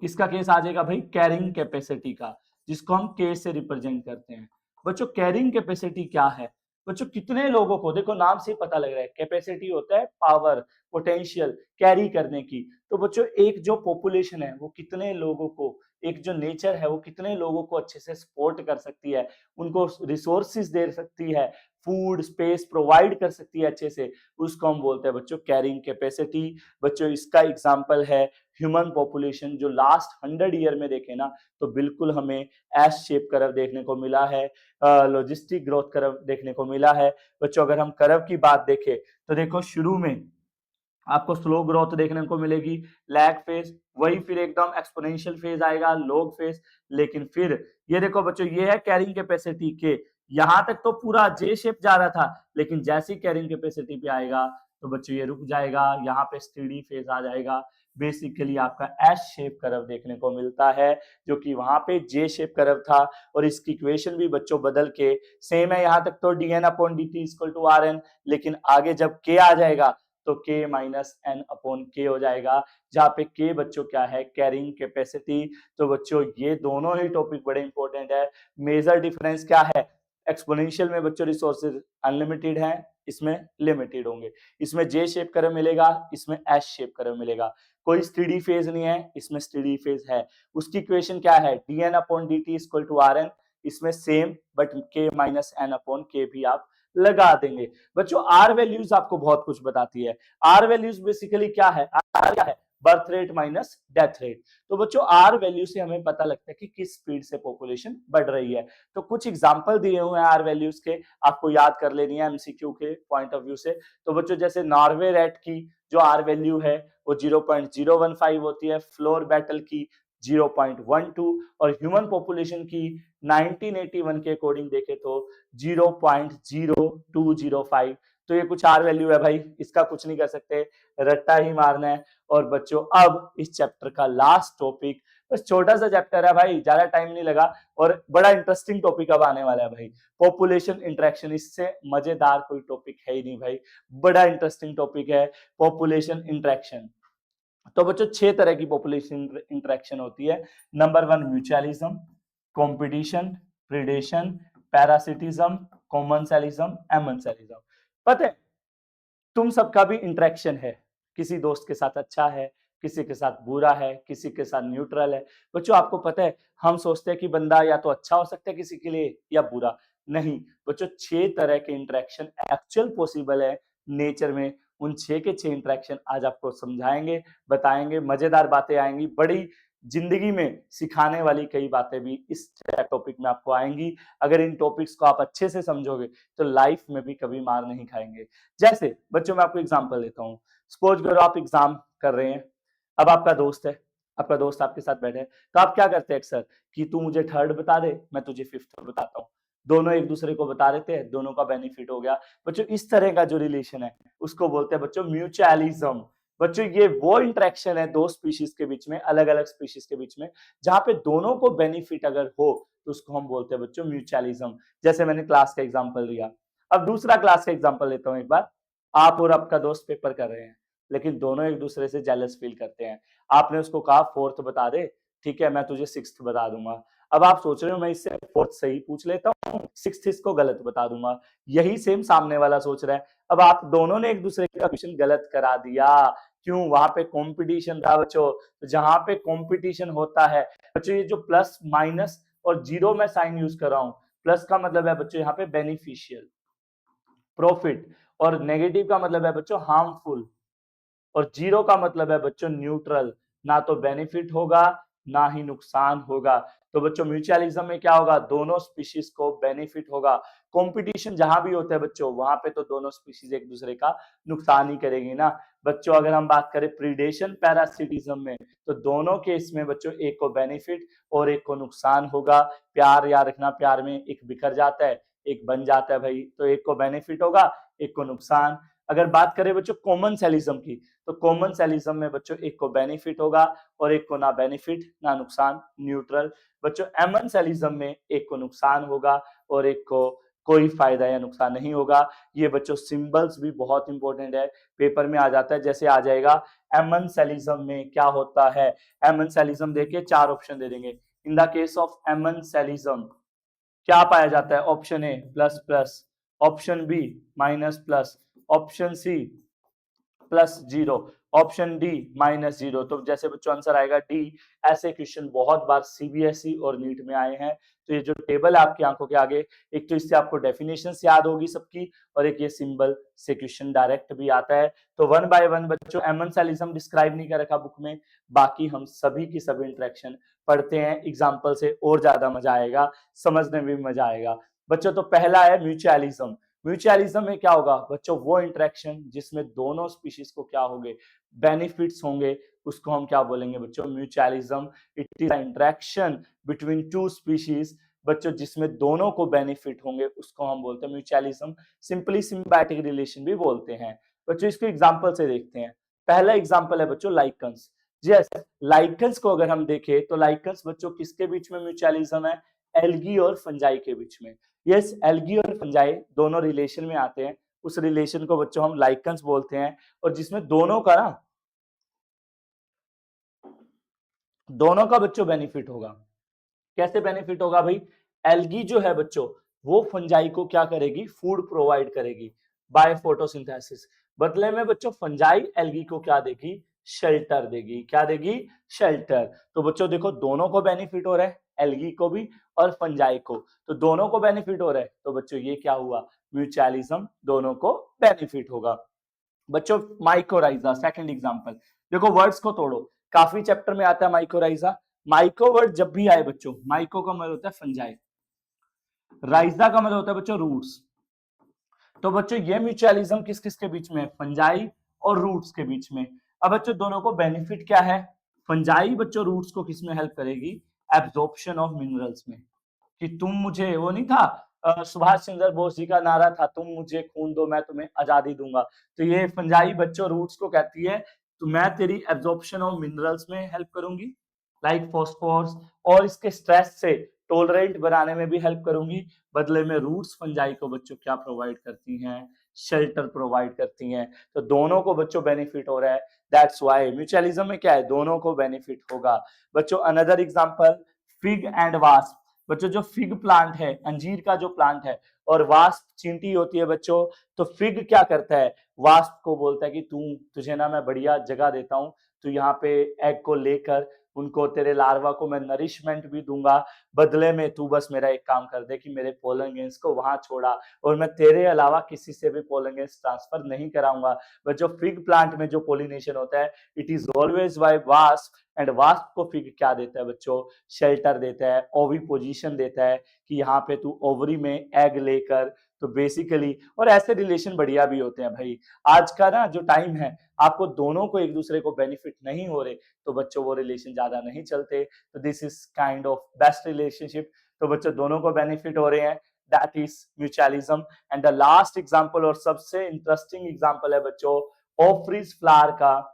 किसका केस आ जाएगा भाई, कैरिंग कैपेसिटी का, जिसको हम के से रिप्रेजेंट करते हैं। बच्चों कैरिंग कैपेसिटी क्या है, बच्चों कितने लोगों को, देखो नाम से ही पता लग रहा है, कैपेसिटी होता है पावर, पोटेंशियल कैरी करने की। तो बच्चों एक जो पॉपुलेशन है वो कितने लोगों को, एक जो नेचर है वो कितने लोगों को अच्छे से सपोर्ट कर सकती है, उनको रिसोर्सेज दे सकती है, फूड स्पेस प्रोवाइड कर सकती है अच्छे से, उसको हम बोलते हैं बच्चों कैरिंग कैपेसिटी। बच्चों इसका एग्जांपल है ह्यूमन पॉपुलेशन, जो लास्ट 100 ईयर में देखे ना तो बिल्कुल हमें एस शेप कर्व देखने को मिला है, लॉजिस्टिक ग्रोथ कर्व देखने को मिला है। बच्चों अगर हम कर्व की बात देखें तो देखो शुरू में आपको स्लो ग्रोथ देखने को मिलेगी, लैग फेज, वही फिर एकदम एक्सपोनेंशियल फेज आएगा, लॉग फेज। लेकिन फिर ये देखो बच्चों ये है कैरिंग कैपेसिटी के, यहां तक तो पूरा जे शेप जा रहा था, लेकिन जैसी कैरिंग कैपेसिटी पे आएगा तो बच्चों ये रुक जाएगा, यहाँ पे स्टेडी फेज आ जाएगा। बेसिकली आपका एस शेप कर्व देखने को मिलता है, जो कि वहां पे जे शेप कर्व था। और इसकी इक्वेशन भी बच्चों बदल के सेम है, यहां तक तो dn upon dt equal to rn, लेकिन आगे जब k आ जाएगा तो k माइनस एन अपॉन के हो जाएगा, जहाँ पे k बच्चों क्या है, कैरिंग कैपेसिटी। तो बच्चों ये दोनों ही टॉपिक बड़े इंपॉर्टेंट है। मेजर डिफरेंस क्या है, एक्सपोनेंशियल में बच्चों रिसोर्सेज अनलिमिटेड हैं, इसमें लिमिटेड होंगे। इसमें जे शेप कर्व मिलेगा, इसमें एस शेप कर्व मिलेगा। कोई स्टेडी फेज नहीं है, इसमें स्टेडी फेज है। उसकी इक्वेशन क्या है, dn upon dt equal to rn, इसमें same but k minus N upon K भी आप लगा देंगे। बच्चों आर वैल्यूज आपको बहुत कुछ बताती है। आर वैल्यूज बेसिकली क्या है, आर क्या है, birth rate minus death rate. तो बच्चों आर वैल्यू से हमें पता लगता है कि किस स्पीड से पॉपुलेशन बढ़ रही है। तो कुछ एग्जांपल दिए हुए हैं आर वैल्यूज के, आपको याद कर लेनी है एमसीक्यू के पॉइंट ऑफ व्यू से। तो बच्चों जैसे नॉर्वे रेट की जो आर वैल्यू है वो 0.015 होती है, फ्लोर बैटल की 0.12, और ह्यूमन पॉपुलेशन की 1981 के अकॉर्डिंग देखे तो 0.0205। तो ये कुछ आर वैल्यू है भाई, इसका कुछ नहीं कर सकते, रट्टा ही मारना है। और बच्चों अब इस चैप्टर का लास्ट टॉपिक, बस छोटा सा चैप्टर है भाई, ज्यादा टाइम नहीं लगा, और बड़ा इंटरेस्टिंग टॉपिक अब आने वाला है भाई, पॉपुलेशन इंटरेक्शन। इससे मजेदार कोई टॉपिक है ही नहीं भाई, बड़ा इंटरेस्टिंग टॉपिक है पॉपुलेशन इंटरेक्शन। तो बच्चों 6 तरह की पॉपुलेशन इंटरेक्शन होती है। Number 1 mutualism, competition, predation, parasitism, commensalism, amensalism. पता है तुम सबका भी इंटरेक्शन है, किसी दोस्त के साथ अच्छा है, किसी के साथ बुरा है, किसी के साथ न्यूट्रल है। बच्चों आपको पता है हम सोचते हैं कि बंदा या तो अच्छा हो सकता है किसी के लिए या बुरा। नहीं बच्चों, 6 तरह के इंटरेक्शन एक्चुअल पॉसिबल है नेचर में। उन 6 के 6 इंटरेक्शन आज आपको समझाएंगे, बताएंगे, मजेदार बातें आएंगी, बड़ी जिंदगी में सिखाने वाली कई बातें भी इस टॉपिक में आपको आएंगी। अगर इन टॉपिक्स को आप अच्छे से समझोगे तो लाइफ में भी कभी मार नहीं खाएंगे। जैसे बच्चों मैं आपको एग्जांपल देता हूँ, सपोज करो आप एग्जाम कर रहे हैं, अब आपका दोस्त है, आपका दोस्त आपके साथ बैठे है, तो आप क्या करते हैं अक्सर कि तू मुझे थर्ड बता दे, मैं तुझे फिफ्थ बताता हूँ, दोनों एक दूसरे को बता देते हैं, दोनों का बेनिफिट हो गया। बच्चों इस तरह का जो रिलेशन है उसको बोलते हैं बच्चों म्यूचुअलिज्म। बच्चों ये वो इंटरेक्शन है दो स्पीशीज के बीच में, अलग अलग स्पीशीज के बीच में, जहां पे दोनों को बेनिफिट अगर हो तो उसको हम बोलते हैं बच्चों म्यूचुअलिज्म। जैसे मैंने क्लास का एग्जांपल दिया, अब दूसरा क्लास का एग्जांपल लेता हूं एक बार। आप और आपका दोस्त पेपर कर रहे हैं, लेकिन दोनों एक दूसरे से जेलस फील करते हैं। आपने उसको कहा फोर्थ बता दे, ठीक है मैं तुझे सिक्स्थ बता दूंगा। अब आप सोच रहे हो मैं इससे फोर्थ सही पूछ लेता हूँ, सिक्स्थ इसको गलत बता दूंगा। यही सेम सामने वाला सोच रहा है। अब आप दोनों ने एक दूसरे का क्वेश्चन गलत करा दिया। क्यों? वहां पे कंपटीशन था बच्चों। जहां पे कंपटीशन होता है बच्चों, ये जो प्लस माइनस और जीरो में साइन यूज कर रहा हूं, प्लस का मतलब है बच्चों यहाँ पे बेनिफिशियल प्रॉफिट, और नेगेटिव का मतलब है बच्चों हार्मफुल, और जीरो का मतलब है बच्चों न्यूट्रल, ना तो बेनिफिट होगा ना ही नुकसान होगा। तो बच्चों म्यूचुअलिज्म में क्या होगा, दोनों स्पीशीज को बेनिफिट होगा। कंपटीशन जहां भी होता है बच्चों वहां पे तो दोनों स्पीशीज एक दूसरे का नुकसान ही करेगी ना। बच्चों अगर हम बात करें प्रीडेशन पैरासिटिज्म में, तो दोनों केस में बच्चों एक को बेनिफिट और एक को नुकसान होगा। प्यार याद रखना, प्यार में एक बिखर जाता है एक बन जाता है भाई, तो एक को बेनिफिट होगा एक को नुकसान। अगर बात करें बच्चों कॉमन सेलिज्म की, तो कॉमन सेलिज्म में बच्चों एक को बेनिफिट होगा और एक को ना बेनिफिट ना नुकसान, न्यूट्रल। बच्चों एमन सेलिज्म में एक को नुकसान होगा और एक को कोई फायदा या नुकसान नहीं होगा। ये बच्चों सिंबल्स भी बहुत इंपॉर्टेंट है, पेपर में आ जाता है। जैसे आ जाएगा एमन सेलिज्म में क्या होता है, एमन सेलिज्म देखिए 4 ऑप्शन दे देंगे। इन द केस ऑफ एमन सेलिज्म क्या पाया जाता है, option A plus plus, option B minus plus, option C plus zero, option D minus zero. तो जैसे बच्चों आंसर आएगा डी। ऐसे क्वेश्चन बहुत बार सीबीएसई और नीट में आए हैं। तो ये जो टेबल है आपकी आंखों के आगे, एक तो इससे आपको डेफिनेशंस याद होगी सबकी, और एक ये सिंबल से क्वेश्चन डायरेक्ट भी आता है। तो वन बाय वन बच्चों एमनसेलिज्म डिस्क्राइब नहीं कर रखा बुक में, बाकी हम सभी की सभी इंटरेक्शन पढ़ते हैं एग्जाम्पल से, और ज्यादा मजा आएगा, समझने में भी मजा आएगा बच्चों। तो पहला है म्यूचुअलिज्म। म्यूचुअलिज्म में क्या होगा बच्चों, वो इंटरेक्शन जिसमें दोनों स्पीशीज को क्या होंगे, बेनिफिट्स होंगे, उसको हम क्या बोलेंगे बच्चों, mutualism. It is interaction between two species बच्चों जिसमें दोनों को बेनिफिट होंगे उसको हम बोलते हैं म्यूचुअलिज्म, सिंपली सिम्बायोटिक रिलेशन भी बोलते हैं। बच्चों इसको एग्जांपल से देखते हैं। पहला एग्जांपल है बच्चों लाइकन्स। यस, लाइकन्स को अगर हम देखें तो लाइकन्स बच्चों किसके बीच में म्यूचुअलिज्म है? एल्गी और फंजाई के बीच में। यस, एल्गी और फंजाई दोनों रिलेशन में आते हैं, उस रिलेशन को बच्चों हम लाइकन्स बोलते हैं, और जिसमें दोनों का बच्चों बेनिफिट होगा। कैसे बेनिफिट होगा भाई? एल्गी जो है बच्चों वो फंजाई को क्या करेगी? फूड प्रोवाइड करेगी बाय फोटोसिंथेसिस। बदले में बच्चों फंजाई एल्गी को क्या देगी? शेल्टर देगी। क्या देगी? शेल्टर। तो बच्चों देखो दोनों को बेनिफिट हो रहा है, एल्गी को भी और फंजाई को, तो दोनों को बेनिफिट हो रहा है, तो बच्चों ये क्या हुआ? म्यूचुअलिज्म, दोनों को बेनिफिट होगा। बच्चों माइकोराइजा सेकंड एग्जांपल। देखो वर्ड्स को तोड़ो, काफी चैप्टर में आता है माइकोराइजा। माइको वर्ड जब भी आए बच्चों, माइको का मतलब होता है फंजाई, राइजा का मतलब होता है बच्चों रूट्स। तो बच्चों ये म्यूचुअलिज्म किस किस के बीच में है? फंजाई और रूट्स के बीच में। अब बच्चों दोनों को बेनिफिट क्या है? फंजाई बच्चों रूट्स को किस में हेल्प करेगी? एब्जॉर्प्शन ऑफ मिनरल्स में। कि तुम मुझे, वो नहीं था सुभाष चंद्र बोस जी का नारा था, तुम मुझे खून दो मैं तुम्हें आजादी दूंगा। तो ये फंजाई बच्चों रूट्स को कहती है तो मैं तेरी एब्जॉर्प्शन ऑफ मिनरल्स में हेल्प करूंगी लाइक फॉस्फोरस, और इसके स्ट्रेस से टॉलरेंट बनाने में भी हेल्प करूंगी। बदले में रूट्स फंजाई को बच्चों क्या प्रोवाइड करती हैं? शेल्टर प्रोवाइड करती हैं। तो दोनों को बच्चों बेनिफिट हो रहा है। दैट्स व्हाई म्यूचुअलिज्म में क्या है? दोनों को बेनिफिट होगा। बच्चों another example, fig and wasp. बच्चों जो फिग प्लांट है, अंजीर का जो प्लांट है, और वास्प चींटी होती है बच्चों, तो फिग क्या करता है? वास्प को बोलता है कि तुझे ना मैं बढ़िया जगह देता हूं, तू यहाँ पे एग को लेकर उनको, तेरे लार्वा को मैं नरिशमेंट भी दूंगा, बदले में तू बस मेरा एक काम कर दे कि मेरे पोलन ग्रेन्स को वहां छोड़ा, और मैं तेरे अलावा किसी से भी पोलन ग्रेन्स ट्रांसफर नहीं कराऊंगा। बट जो फिग प्लांट में जो पोलिनेशन होता है, it is always by wasp, and wasp को फिग क्या देता है बच्चों? शेल्टर देता है, ओवी पोजीशन देता है कि यहाँ पे तू ओवरी में एग लेकर, तो बेसिकली, और ऐसे रिलेशन बढ़िया भी होते हैं भाई। आज का ना जो टाइम है, आपको दोनों को एक दूसरे को बेनिफिट नहीं हो रहे, तो बच्चों वो रिलेशन ज्यादा नहीं चलते। तो this is kind of best relationship. तो बच्चों दोनों को बेनिफिट हो रहे हैं, that is mutualism. And the last example और सबसे इंटरेस्टिंग एग्जांपल है बच्चों ऑफ्रिज फ्लावर का,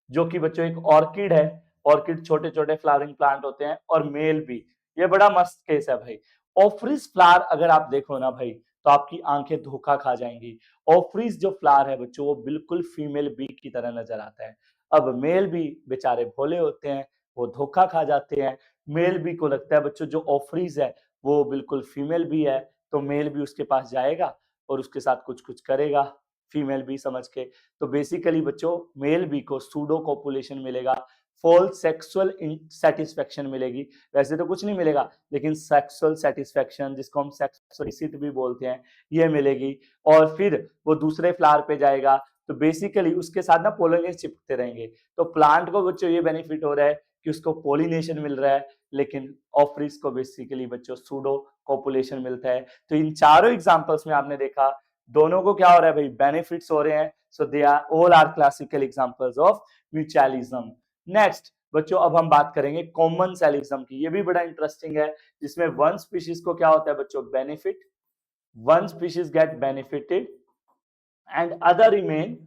जो कि बच्चों एक ऑर्किड है। ऑर्किड छोटे छोटे फ्लावरिंग प्लांट होते हैं, और मेल भी। ये बड़ा मस्त केस है भाई। ऑफ्रिज फ्लावर अगर आप देखो ना भाई, तो आपकी आंखें धोखा खा जाएंगी। ऑफ्रिज जो फ्लावर है बच्चों, वो बिल्कुल फीमेल बी की तरह नजर आता है। अब मेल बी बेचारे भोले होते हैं, वो धोखा खा जाते हैं। मेल बी को लगता है बच्चों जो ऑफ्रिज है वो बिल्कुल फीमेल बी है, तो मेल बी उसके पास जाएगा और उसके साथ कुछ कुछ करेगा, फीमेल बी समझ के। तो बेसिकली बच्चों मेल बी को सूडो कॉपुलेशन मिलेगा, फॉल्स सेक्सुअल सेटिस्फेक्शन मिलेगी। वैसे तो कुछ नहीं मिलेगा, लेकिन सेक्सुअल सेटिस्फेक्शन, जिसको हम सेक्सुअल रिसीट भी बोलते हैं, ये मिलेगी। और फिर वो दूसरे फ्लावर पे जाएगा, तो बेसिकली उसके साथ ना पोलन चिपकते रहेंगे। तो प्लांट को बच्चों ये बेनिफिट हो रहा है कि उसको पोलिनेशन मिल रहा है, लेकिन ऑफ्रिज को बेसिकली बच्चों सूडो कॉपुलेशन मिलता है। तो इन चारों एग्जांपल्स में आपने देखा दोनों को क्या हो रहा है भाई? बेनिफिट्स हो रहे हैं। So they are all are classical examples of mutualism. Next बच्चों अब हम बात करेंगे कॉमन सेलिज्म की। ये भी बड़ा इंटरेस्टिंग है, जिसमें वन स्पीशीज को क्या होता है बच्चों? Benefit, one species get benefited and other remain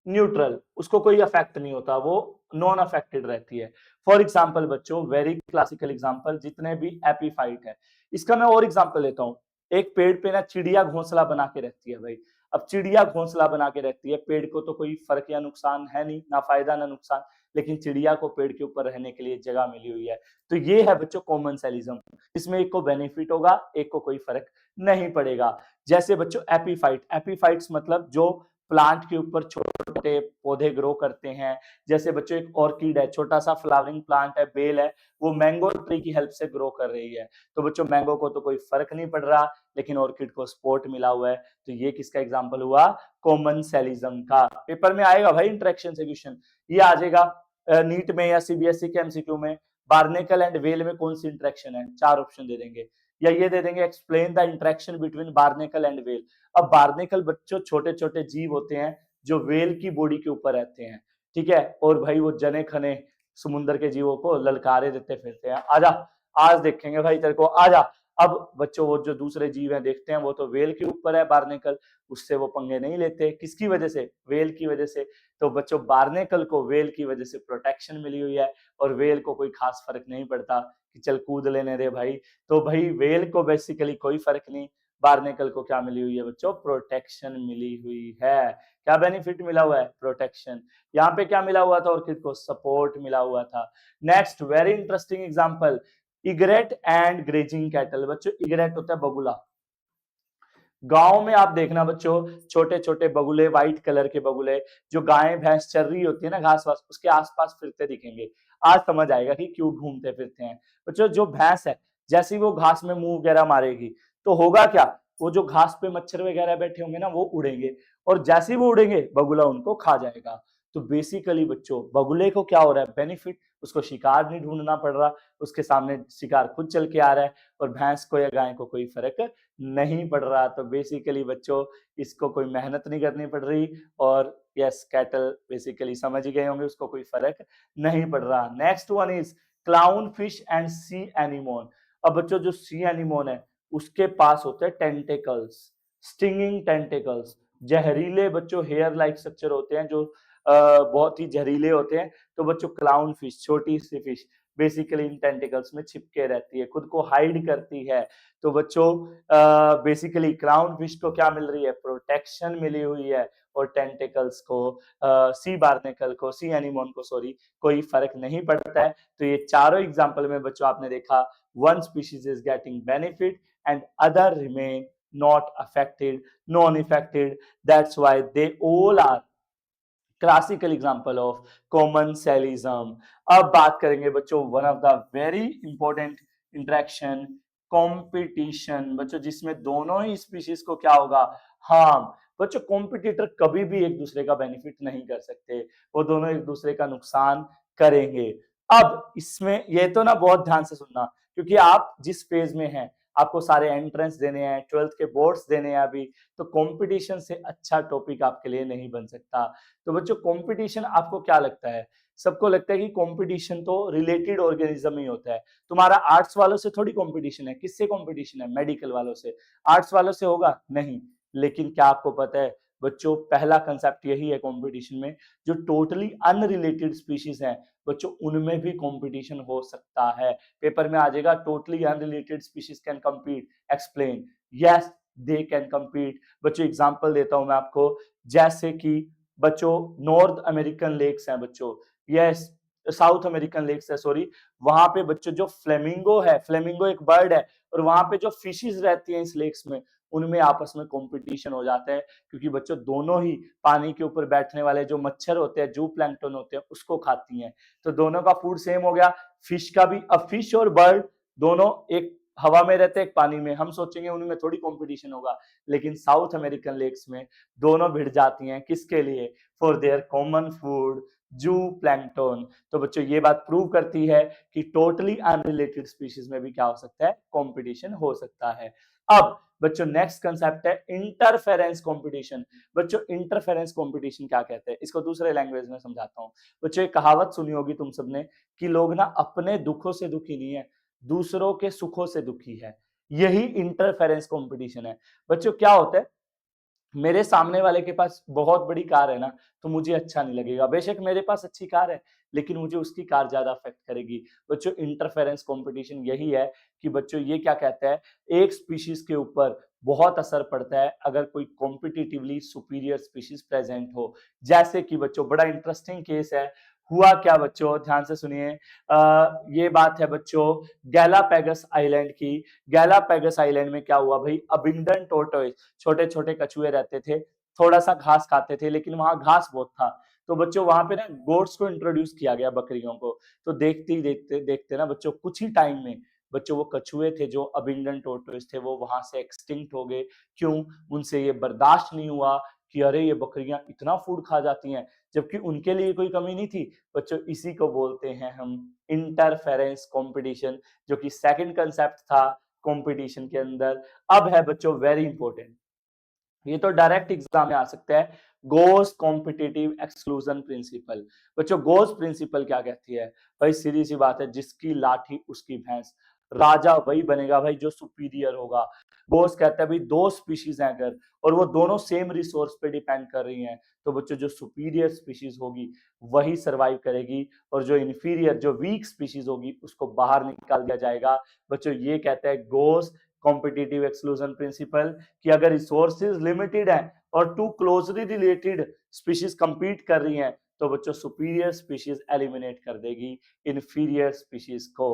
neutral, उसको कोई अफेक्ट नहीं होता, वो नॉन अफेक्टेड रहती है। फॉर एग्जाम्पल बच्चों, वेरी क्लासिकल एग्जाम्पल, जितने भी एपीफाइट है, इसका मैं और एग्जाम्पल लेता हूँ। एक पेड़ पे ना चिड़िया घोंसला बना के रहती है भाई। अब चिड़िया घोंसला बना के रहती है, पेड़ को तो कोई फर्क या नुकसान है नहीं, ना फायदा ना नुकसान, लेकिन चिड़िया को पेड़ के ऊपर रहने के लिए जगह मिली हुई है। तो ये है बच्चों कॉमन सेलिज्म, इसमें एक को बेनिफिट होगा, एक को कोई फर्क नहीं पड़ेगा। जैसे बच्चों एपीफाइट, एपीफाइट्स मतलब जो प्लांट के ऊपर छोटे पौधे ग्रो करते हैं। जैसे बच्चों एक ऑर्किड है, छोटा सा फ्लावरिंग प्लांट है, बेल है, वो मैंगो ट्री की हेल्प से ग्रो कर रही है। तो बच्चों मैंगो को तो कोई फर्क नहीं पड़ रहा, लेकिन ऑर्किड को सपोर्ट मिला हुआ है। तो ये किसका एग्जाम्पल हुआ? कॉमन सेलिज्म का। पेपर में आएगा भाई इंटरेक्शन से क्वेश्चन, ये आ जाएगा नीट में या सीबीएसई के एमसीक्यू में। बार्नेकल एंड वेल में कौन सी इंटरेक्शन है? 4 ऑप्शन दे देंगे, या ये दे देंगे explain the interaction between barnacle and well. अब बार्नेकल बच्चों छोटे छोटे जीव होते हैं जो वेल की बॉडी के ऊपर रहते हैं, ठीक है, और भाई वो जने खने समुद्र के जीवों को ललकारे देते फिरते हैं। आजा आज देखेंगे भाई तेरे को, आजा। अब बच्चों वो जो दूसरे जीव हैं देखते हैं, वो तो वेल के ऊपर है बार्नेकल, उससे वो पंगे नहीं लेते। किसकी वजह से? वेल की वजह से। तो बच्चों बार्नेकल को वेल की वजह से प्रोटेक्शन मिली हुई है, और वेल को कोई खास फर्क नहीं पड़ता कि चल कूद लेने दे भाई। तो भाई वेल को बेसिकली कोई फर्क नहीं, बार्नेकल को क्या मिली हुई है बच्चों? प्रोटेक्शन मिली हुई है। क्या बेनिफिट मिला हुआ है? प्रोटेक्शन। यहाँ पे क्या मिला हुआ था ऑर्किड को? सपोर्ट मिला हुआ था। Next very interesting example, egret and grazing cattle. बच्चों इगरेट होता है बगुला। गांव में आप देखना बच्चों, छोटे छोटे बगुले, व्हाइट कलर के बगुले, जो गाय भैंस चर रही होती है ना घास वास, उसके आसपास फिरते दिखेंगे। आज समझ आएगा कि क्यों घूमते फिरते हैं। बच्चों जो भैंस है, जैसे ही वो घास में मुंह वगैरह मारेगी, तो होगा क्या? वो जो घास पे मच्छर वगैरह बैठे होंगे ना, वो उड़ेंगे, और जैसे ही वो उड़ेंगे बगुला उनको खा जाएगा। तो बेसिकली बच्चों बगुले को क्या हो रहा है? बेनिफिट। उसको शिकार नहीं ढूंढना पड़ रहा, उसके सामने शिकार खुद चल के आ रहा है, और भैंस को या गाय को कोई फर्क नहीं पड़ रहा। तो बेसिकली बच्चों इसको कोई मेहनत नहीं करनी पड़ रही, और यस कैटल बेसिकली समझ ही गए होंगे, उसको कोई फर्क नहीं पड़ रहा। Next one is clown fish and C anemone. अब बच्चों जो सी एनिमोन है, उसके पास होते हैं टेंटेकल्स, स्टिंगिंग टेंटेकल्स, जहरीले बच्चों हेयर लाइक स्ट्रक्चर होते हैं, जो बहुत ही जहरीले होते हैं। तो बच्चों क्लाउन फिश, छोटी सी फिश, बेसिकली इन टेंटिकल्स में चिपके रहती है, खुद को हाइड करती है। तो बच्चों बेसिकली क्लाउन फिश को क्या मिल रही है? प्रोटेक्शन मिली हुई है, और टेंटिकल्स को, सी बार्नेकल को, सी एनिमोन को सॉरी, कोई फर्क नहीं पड़ता है। तो ये चारों एग्जाम्पल में बच्चों आपने देखा, one species is getting benefit and other remain not affected, non affected, that's why they all are classical example of commensalism. अब बात करेंगे बच्चों one of the very important interaction, competition. बच्चों जिसमें दोनों ही स्पीशीज को क्या होगा? हार्म। बच्चों कॉम्पिटिटर कभी भी एक दूसरे का बेनिफिट नहीं कर सकते, वो दोनों एक दूसरे का नुकसान करेंगे। अब इसमें ये तो ना बहुत ध्यान से सुनना, क्योंकि आप जिस फेज में हैं, आपको सारे एंट्रेंस देने हैं, 12th के बोर्ड्स देने हैं अभी, तो कंपटीशन से अच्छा टॉपिक आपके लिए नहीं बन सकता। तो बच्चों कंपटीशन आपको क्या लगता है? सबको लगता है कि कंपटीशन तो रिलेटेड ऑर्गेनिज्म ही होता है। तुम्हारा आर्ट्स वालों से थोड़ी कंपटीशन है, किससे कंपटीशन है? मेडिकल वालों से। आर्ट्स वालों से होगा? नहीं। लेकिन क्या आपको पता है बच्चों, पहला कंसेप्ट यही है कंपटीशन में, जो टोटली अनरिलेटेड स्पीशीज हैं बच्चों, उनमें भी कंपटीशन हो सकता है। पेपर में आ जाएगा, totally unrelated species can compete, explain. Yes they can compete। बच्चों एग्जांपल देता हूं मैं आपको, जैसे कि बच्चों नॉर्थ अमेरिकन लेक्स हैं बच्चों, यस साउथ अमेरिकन लेक्स है सॉरी, वहां पे बच्चों जो फ्लेमिंगो है, फ्लेमिंगो एक बर्ड है, और वहां पे जो फिशेस रहती हैं इस लेक्स में, उनमें आपस में कंपटीशन हो जाता है, क्योंकि बच्चों दोनों ही पानी के ऊपर बैठने वाले जो मच्छर होते हैं, जू प्लैंकटन होते हैं, उसको खाती हैं। तो दोनों का फूड सेम हो गया। फिश का भी, अब फिश और बर्ड दोनों एक हवा में रहते हैं, एक पानी में, हम सोचेंगे उनमें थोड़ी कंपटीशन होगा, लेकिन साउथ अमेरिकन लेक्स में दोनों भिड़ जाती हैं, किसके लिए? फॉर देयर कॉमन फूड, जू प्लैंकटन। तो बच्चों ये बात प्रूव करती है कि टोटली अनरिलेटेड स्पीशीज में भी क्या हो सकता है? कंपटीशन हो सकता है। अब बच्चों नेक्स्ट कंसेप्ट है इंटरफेरेंस कंपटीशन। बच्चों इंटरफेरेंस कंपटीशन क्या कहते हैं, इसको दूसरे लैंग्वेज में समझाता हूं। बच्चों एक कहावत सुनी होगी तुम सबने, कि लोग ना अपने दुखों से दुखी नहीं है, दूसरों के सुखों से दुखी है। यही इंटरफेरेंस कंपटीशन है। बच्चों क्या होता है, मेरे सामने वाले के पास बहुत बड़ी कार है ना, तो मुझे अच्छा नहीं लगेगा। बेशक मेरे पास अच्छी कार है, लेकिन मुझे उसकी कार ज्यादा अफेक्ट करेगी। बच्चों इंटरफेरेंस कंपटीशन यही है, कि बच्चों ये क्या कहता है, एक स्पीशीज के ऊपर बहुत असर पड़ता है अगर कोई कॉम्पिटिटिवली सुपीरियर स्पीशीज प्रेजेंट हो। जैसे कि बच्चों बड़ा इंटरेस्टिंग केस है, हुआ क्या बच्चों, ध्यान से सुनिए। ये बात है बच्चों गैलापैगस आइलैंड की। गैलापैगस आइलैंड में क्या हुआ भाई, अबिंडन टोर्टोइस, छोटे छोटे कछुए रहते थे, थोड़ा सा घास खाते थे, लेकिन वहां घास बहुत था। तो बच्चों वहां पे ना गोट्स को इंट्रोड्यूस किया गया, बकरियों को। तो देखते ही देखते देखते ना बच्चों, कुछ ही टाइम में बच्चों वो कछुए थे जो अबिंडन टोर्टोइस थे, वो वहां से एक्सटिंक्ट हो गए। क्यों? उनसे ये बर्दाश्त नहीं हुआ कि अरे ये बकरियां इतना फूड खा जाती हैं, जबकि उनके लिए कोई कमी नहीं थी। बच्चों इसी को बोलते हैं हम इंटरफेरेंस कंपटीशन, जो कि सेकंड कंसेप्ट था कंपटीशन के अंदर। अब है बच्चों वेरी इंपॉर्टेंट, ये तो डायरेक्ट एग्जाम में आ सकता है, गोस कॉम्पिटिटिव एक्सक्लूजन प्रिंसिपल। बच्चों गोस प्रिंसिपल क्या कहती है? भाई सीधी सी बात है, जिसकी लाठी उसकी भैंस। राजा वही बनेगा भाई जो सुपीरियर होगा। बोस कहता है भाई दो स्पीशीज हैं अगर और वो दोनों सेम रिसोर्स पे डिपेंड कर रही हैं तो बच्चों जो सुपीरियर स्पीशीज होगी वही सरवाइव करेगी और जो इंफीरियर जो वीक स्पीशीज होगी उसको बाहर निकाल दिया जाएगा। बच्चों ये कहता है गोस कॉम्पिटिटिव एक्सक्लूजन प्रिंसिपल कि अगर रिसोर्सेज लिमिटेड है और two closely related species compete कर रही हैं तो बच्चों सुपीरियर स्पीशीज एलिमिनेट कर देगी इंफीरियर स्पीशीज को।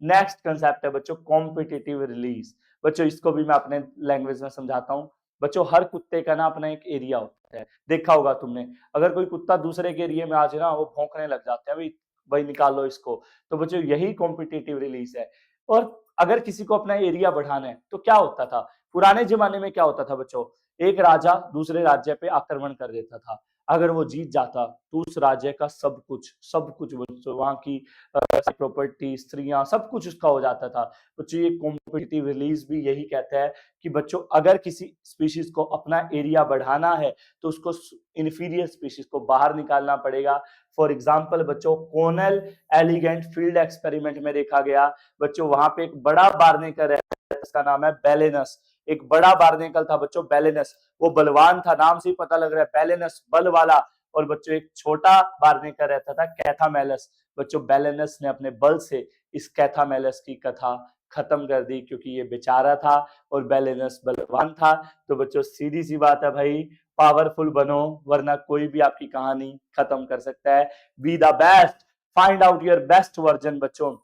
नेक्स्ट कंसेप्ट है बच्चों कॉम्पिटिटिव रिलीज। बच्चों इसको भी मैं अपने लैंग्वेज में समझाता हूँ। बच्चों हर कुत्ते का ना अपना एक एरिया होता है, देखा होगा तुमने। अगर कोई कुत्ता दूसरे के एरिया में आ जाए ना वो भौंकने लग जाते हैं, भाई भाई निकाल लो इसको। तो बच्चों यही कॉम्पिटिटिव रिलीज है। और अगर किसी को अपना एरिया बढ़ाना है तो क्या होता था, पुराने जमाने में क्या होता था बच्चों, एक राजा दूसरे राज्य पे आक्रमण कर देता था। अगर वो जीत जाता तो उस राज्य का सब कुछ बच्चों वहां की प्रॉपर्टी स्त्रियां सब कुछ उसका हो जाता था। बच्चों ये कॉम्पिटिटिव रिलीज भी यही कहता है कि बच्चों अगर किसी स्पीशीज को अपना एरिया बढ़ाना है तो उसको इंफीरियर स्पीशीज को बाहर निकालना पड़ेगा। फॉर एग्जाम्पल बच्चों कोनल एलिगेंट फील्ड एक्सपेरिमेंट में देखा गया। बच्चों वहां पे एक बड़ा बार्नेकर है, इसका नाम है बेलेनस। एक बड़ा बार्नेकल था बच्चों बेलेनस, वो बलवान था, नाम से ही पता लग रहा है बेलेनस बल वाला। और बच्चों एक छोटा बार्नेकर रहता था कैथामेलस। बच्चों बेलेनस ने अपने बल से इस कैथामेलस की कथा खत्म कर दी क्योंकि ये बेचारा था और बेलेनस बलवान था। तो बच्चों सीधी सी बात है भाई, पावरफुल बनो वरना कोई भी आपकी कहानी खत्म कर सकता है। Be the best, find out your best version बच्चों।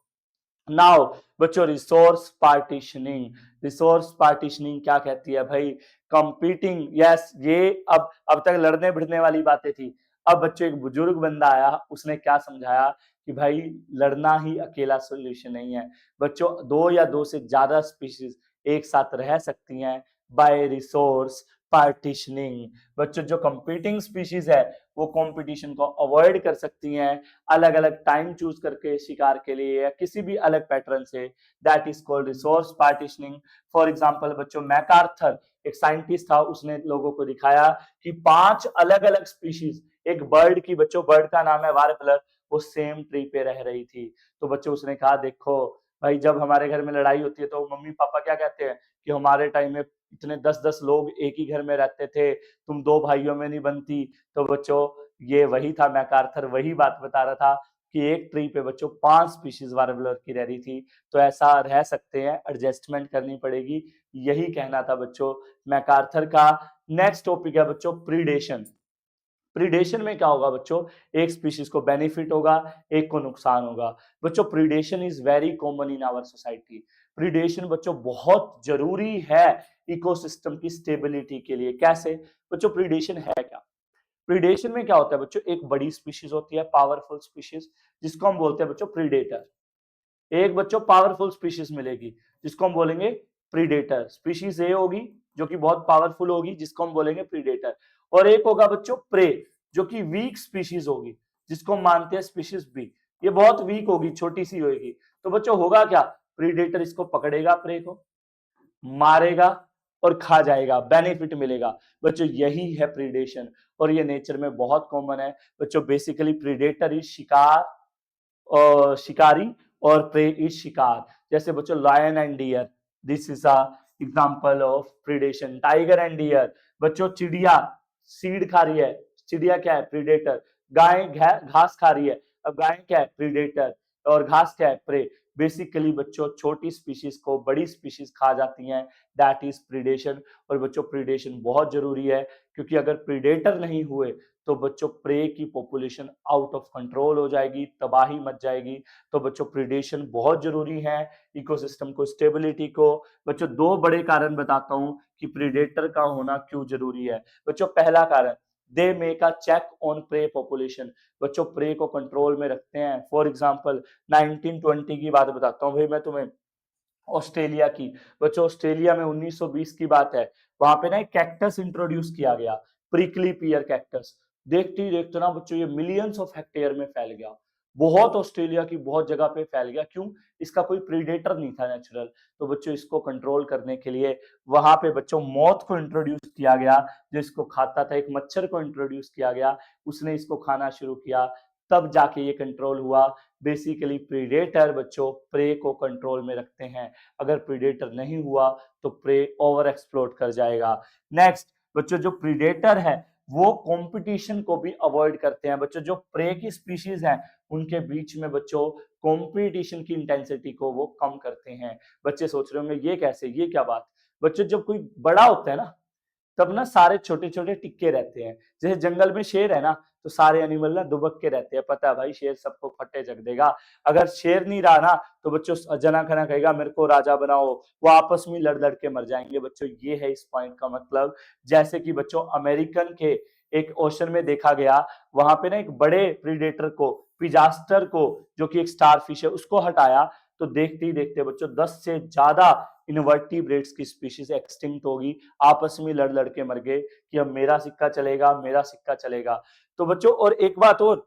नाउ बच्चों रिसोर्स पार्टीशनिंग। रिसोर्स पार्टीशनिंग क्या कहती है भाई, कंपीटिंग। यस ये अब तक लड़ने भिड़ने वाली बातें थी। अब बच्चों एक बुजुर्ग बंदा आया, उसने क्या समझाया कि भाई लड़ना ही अकेला सोल्यूशन नहीं है। बच्चों दो या दो से ज्यादा स्पीशीज एक साथ रह सकती हैं बाय रिसोर्स पार्टीशनिंग। बच्चों जो कंपीटिंग स्पीशीज है वो कंपटीशन को अवॉइड कर सकती हैं अलग अलग टाइम चूज करके शिकार के लिए या किसी भी अलग पैटर्न से। That is called resource partitioning. For example बच्चों मैकार्थर एक साइंटिस्ट था, उसने लोगों को दिखाया कि 5 अलग अलग स्पीशीज एक बर्ड की, बच्चों बर्ड का नाम है वार्बलर, वो सेम ट्री पे रह रही थी। तो बच्चों उसने कहा देखो भाई जब हमारे घर में लड़ाई होती है तो मम्मी पापा क्या कहते हैं कि हमारे टाइम में इतने 10-10 लोग एक ही घर में रहते थे, तुम दो भाइयों में नहीं बनती। तो बच्चों ये वही था, मैकार्थर वही बात बता रहा था कि एक ट्री पे बच्चों 5 स्पीशीज वार्बलर की रह रही थी। तो ऐसा रह सकते हैं, एडजस्टमेंट करनी पड़ेगी, यही कहना था बच्चों मैकार्थर का। नेक्स्ट टॉपिक है बच्चों प्रीडेशन। प्रीडेशन में क्या होगा बच्चों, एक स्पीशीज को बेनिफिट होगा एक को नुकसान होगा। बच्चों predation is very common in our society. Predation बच्चों बहुत जरूरी है इकोसिस्टम की स्टेबिलिटी के लिए। कैसे बच्चों, प्रीडेशन है क्या, प्रीडेशन में क्या होता है बच्चों, एक बड़ी स्पीशीज होती है पावरफुल स्पीशीज जिसको हम बोलते हैं बच्चों प्रीडेटर। एक बच्चों पावरफुल स्पीशीज मिलेगी जिसको हम बोलेंगे प्रीडेटर। स्पीशीज ए होगी जो कि बहुत पावरफुल होगी जिसको हम बोलेंगे प्रीडेटर। और एक होगा बच्चों प्रे जो कि वीक स्पीशीज होगी जिसको हम मानते हैं स्पीशीज बी। ये बहुत वीक होगी, छोटी सी होगी। तो बच्चों होगा क्या, प्रीडेटर इसको पकड़ेगा, प्रे को मारेगा और खा जाएगा, बेनिफिट मिलेगा। बच्चों यही है प्रीडेशन और ये नेचर में बहुत कॉमन है। बच्चों बेसिकली प्रीडेटर इज शिकार और शिकारी और प्रे इज शिकार। जैसे बच्चों lion and deer, this is a example of predation. Tiger and deer, बच्चों चिड़िया सीड खा रही है, चिड़िया क्या है प्रीडेटर। गाय घास खा रही है, अब गाय क्या है प्रीडेटर और घास क्या है प्रे। बेसिकली बच्चों छोटी स्पीशीज को बड़ी स्पीशीज खा जाती हैं, दैट इज प्रीडेशन। और बच्चों प्रीडेशन बहुत जरूरी है क्योंकि अगर प्रीडेटर नहीं हुए तो बच्चों प्रे की पॉपुलेशन आउट ऑफ कंट्रोल हो जाएगी, तबाही मच जाएगी। तो बच्चों प्रीडेशन बहुत जरूरी है इकोसिस्टम को, स्टेबिलिटी को। बच्चों दो बड़े कारण बताता हूं कि प्रीडेटर का होना क्यों जरूरी है। बच्चों पहला कारण, they make a check on prey population. बच्चों प्रे को कंट्रोल में रखते हैं। फॉर एग्जांपल 1920 की बात बताता हूँ भाई मैं तुम्हें, ऑस्ट्रेलिया की। बच्चों ऑस्ट्रेलिया में 1920 की बात है, वहां पे ना एक कैक्टस इंट्रोड्यूस किया गया, प्रिकली पियर कैक्टस। देखते ही देखते ना बच्चों ये मिलियंस ऑफ हेक्टेयर में फैल गया, बहुत ऑस्ट्रेलिया की बहुत जगह पे फैल गया। क्यों, इसका कोई प्रीडेटर नहीं था नेचुरल। तो बच्चों इसको कंट्रोल करने के लिए वहां पे बच्चों मौत को इंट्रोड्यूस किया गया, जिसको खाता था एक मच्छर को इंट्रोड्यूस किया गया, उसने इसको खाना शुरू किया। तब जाके ये कंट्रोल हुआ। बेसिकली प्रीडेटर बच्चों प्रे को कंट्रोल में रखते हैं, अगर प्रीडेटर नहीं हुआ तो प्रे ओवर एक्सप्लोर कर जाएगा। नेक्स्ट बच्चों, जो प्रीडेटर है वो कंपटीशन को भी अवॉइड करते हैं। बच्चों जो प्रे की स्पीशीज हैं उनके बीच में बच्चों कंपटीशन की इंटेंसिटी को वो कम करते हैं। बच्चे सोच रहे होंगे ये कैसे, ये क्या बात। बच्चों जब कोई बड़ा होता है ना तब ना सारे छोटे छोटे टिक्के रहते हैं। जैसे जंगल में शेर है ना तो सारे एनिमल ना दुबक के रहते हैं, पता है भाई शेर सबको फटे जग देगा। अगर शेर नहीं रहा ना तो बच्चों जना खना कहेगा मेरे को राजा बनाओ, वो आपस में लड़ लड़ के मर जाएंगे। बच्चों ये है इस पॉइंट का मतलब। जैसे कि बच्चों अमेरिकन के एक ओशन में देखा गया, वहां पे ना एक बड़े प्रीडेटर को, पिजास्टर को, जो कि एक स्टारफिश है, उसको हटाया तो देखते ही देखते बच्चों 10 से ज्यादा इनवर्टिब्रेट्स की स्पीशीज एक्सटिंक्ट होगी, आपस में लड़ लड़ के मर गए कि अब मेरा सिक्का चलेगा, मेरा सिक्का चलेगा। तो बच्चों और एक बात और,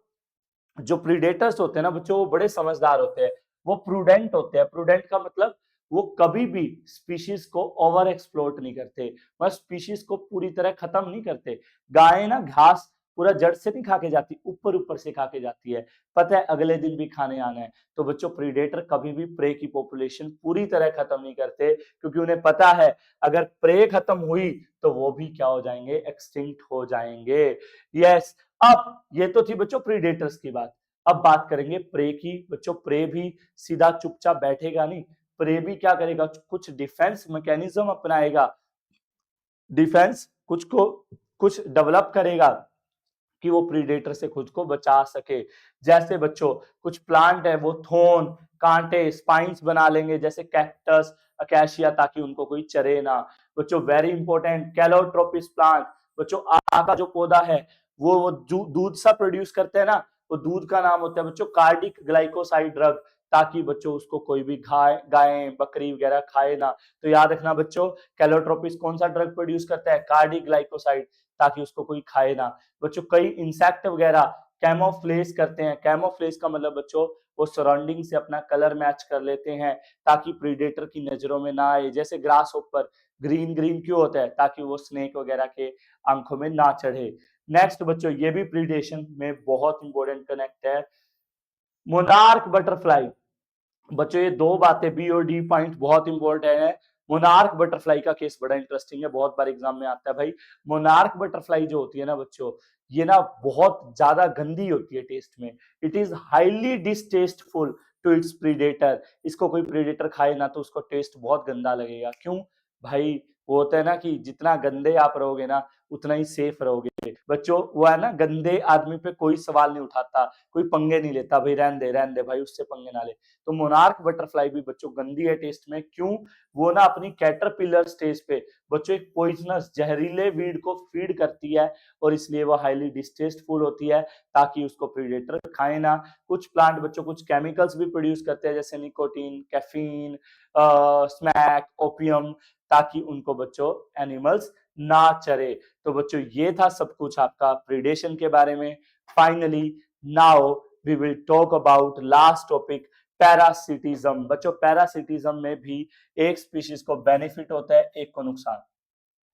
जो प्रीडेटर्स होते हैं ना बच्चों वो बड़े समझदार होते हैं, वो प्रूडेंट होते हैं। प्रूडेंट का मतलब वो कभी भी स्पीशीज को ओवर एक्सप्लोट नहीं करते, वह स्पीशीज को पूरी तरह खत्म नहीं करते। गाय ना घास पूरा जड़ से नहीं खा के जाती, ऊपर ऊपर से खा के जाती है, पता है अगले दिन भी खाने आना है। तो बच्चों प्रीडेटर कभी भी प्रे की पॉपुलेशन पूरी तरह खत्म नहीं करते, क्योंकि उन्हें पता है अगर प्रे खत्म हुई तो वो भी क्या हो जाएंगे, एक्सटिंक्ट हो जाएंगे। यस, अब ये तो थी बच्चों प्रीडेटर्स की बात। अब बात करेंगे प्रे की। बच्चों प्रे भी सीधा चुपचाप बैठेगा नहीं, प्रे भी क्या करेगा, कुछ डिफेंस मैकेनिज्म अपनाएगा, डिफेंस कुछ डेवलप करेगा कि वो प्रीडेटर से खुद को बचा सके। जैसे बच्चों कुछ प्लांट है वो थोन, कांटे, स्पाइंस बना लेंगे, जैसे कैक्टस, अकेशिया, ताकि उनको कोई चरे ना। बच्चों वेरी इंपॉर्टेंट, कैलोट्रोपिस प्लांट। बच्चों आम का जो पौधा है वो दूध सा प्रोड्यूस करते हैं ना, वो दूध का नाम होता है बच्चों कार्डिक ग्लाइकोसाइड ड्रग, ताकि बच्चों उसको कोई भी गाय बकरी वगैरह खाए ना। तो याद रखना बच्चों, कैलोट्रोपिस कौन सा ड्रग प्रोड्यूस करता है, कार्डिक ग्लाइकोसाइड, ताकि उसको कोई खाए ना। बच्चों कई इंसेक्ट वगैरह कैमोफ्लेज करते हैं। कैमोफ्लेज का मतलब बच्चों वो सराउंडिंग से अपना कलर मैच कर लेते हैं ताकि प्रीडेटर की नजरों में ना आए। जैसे ग्रास ऊपर ग्रीन ग्रीन क्यों होता है, ताकि वो स्नेक वगैरह के आंखों में ना चढ़े। नेक्स्ट बच्चों ये भी प्रीडेशन में बहुत इंपॉर्टेंट कनेक्ट है, मोनार्क बटरफ्लाई। बच्चों ये दो बातें बी और डी पॉइंट बहुत इंपॉर्टेंट है। मोनार्क बटरफ्लाई का केस बड़ा इंटरेस्टिंग है, बहुत बार एग्जाम में आता है भाई। मोनार्क बटरफ्लाई जो होती है ना बच्चों, ये ना बहुत ज्यादा गंदी होती है टेस्ट में। It is highly distasteful to its predator. इसको कोई प्रीडेटर खाए ना तो उसको टेस्ट बहुत गंदा लगेगा। क्यों भाई, वो होता है ना कि जितना गंदे आप रहोगे ना उतना ही सेफ रहोगे। बच्चों वो है ना, गंदे आदमी पे कोई सवाल नहीं उठाता, कोई पंगे नहीं लेता, भाई रहने दे भाई, उससे पंगे ना ले। तो मोनार्क बटरफ्लाई भी बच्चों गंदी है टेस्ट में। क्यों, वो ना अपनी कैटरपिलर स्टेज पे बच्चों एक पॉइजनस जहरीले वीड को फीड करती है, और इसलिए वो हाईली डिस्टेस्टफुल होती है, ताकि उसको प्रीडेटर खाए ना। कुछ प्लांट बच्चों कुछ केमिकल्स भी प्रोड्यूस करते हैं, जैसे निकोटीन, कैफीन, स्मैक, ओपियम, ताकि उनको बच्चों एनिमल्स ना चरे। तो बच्चों ये था सब कुछ आपका प्रीडेशन के बारे में। Finally now we will talk about last topic, parasitism. बच्चों पैरासिटिज्म में भी एक स्पीशीज को बेनिफिट होता है, एक को नुकसान।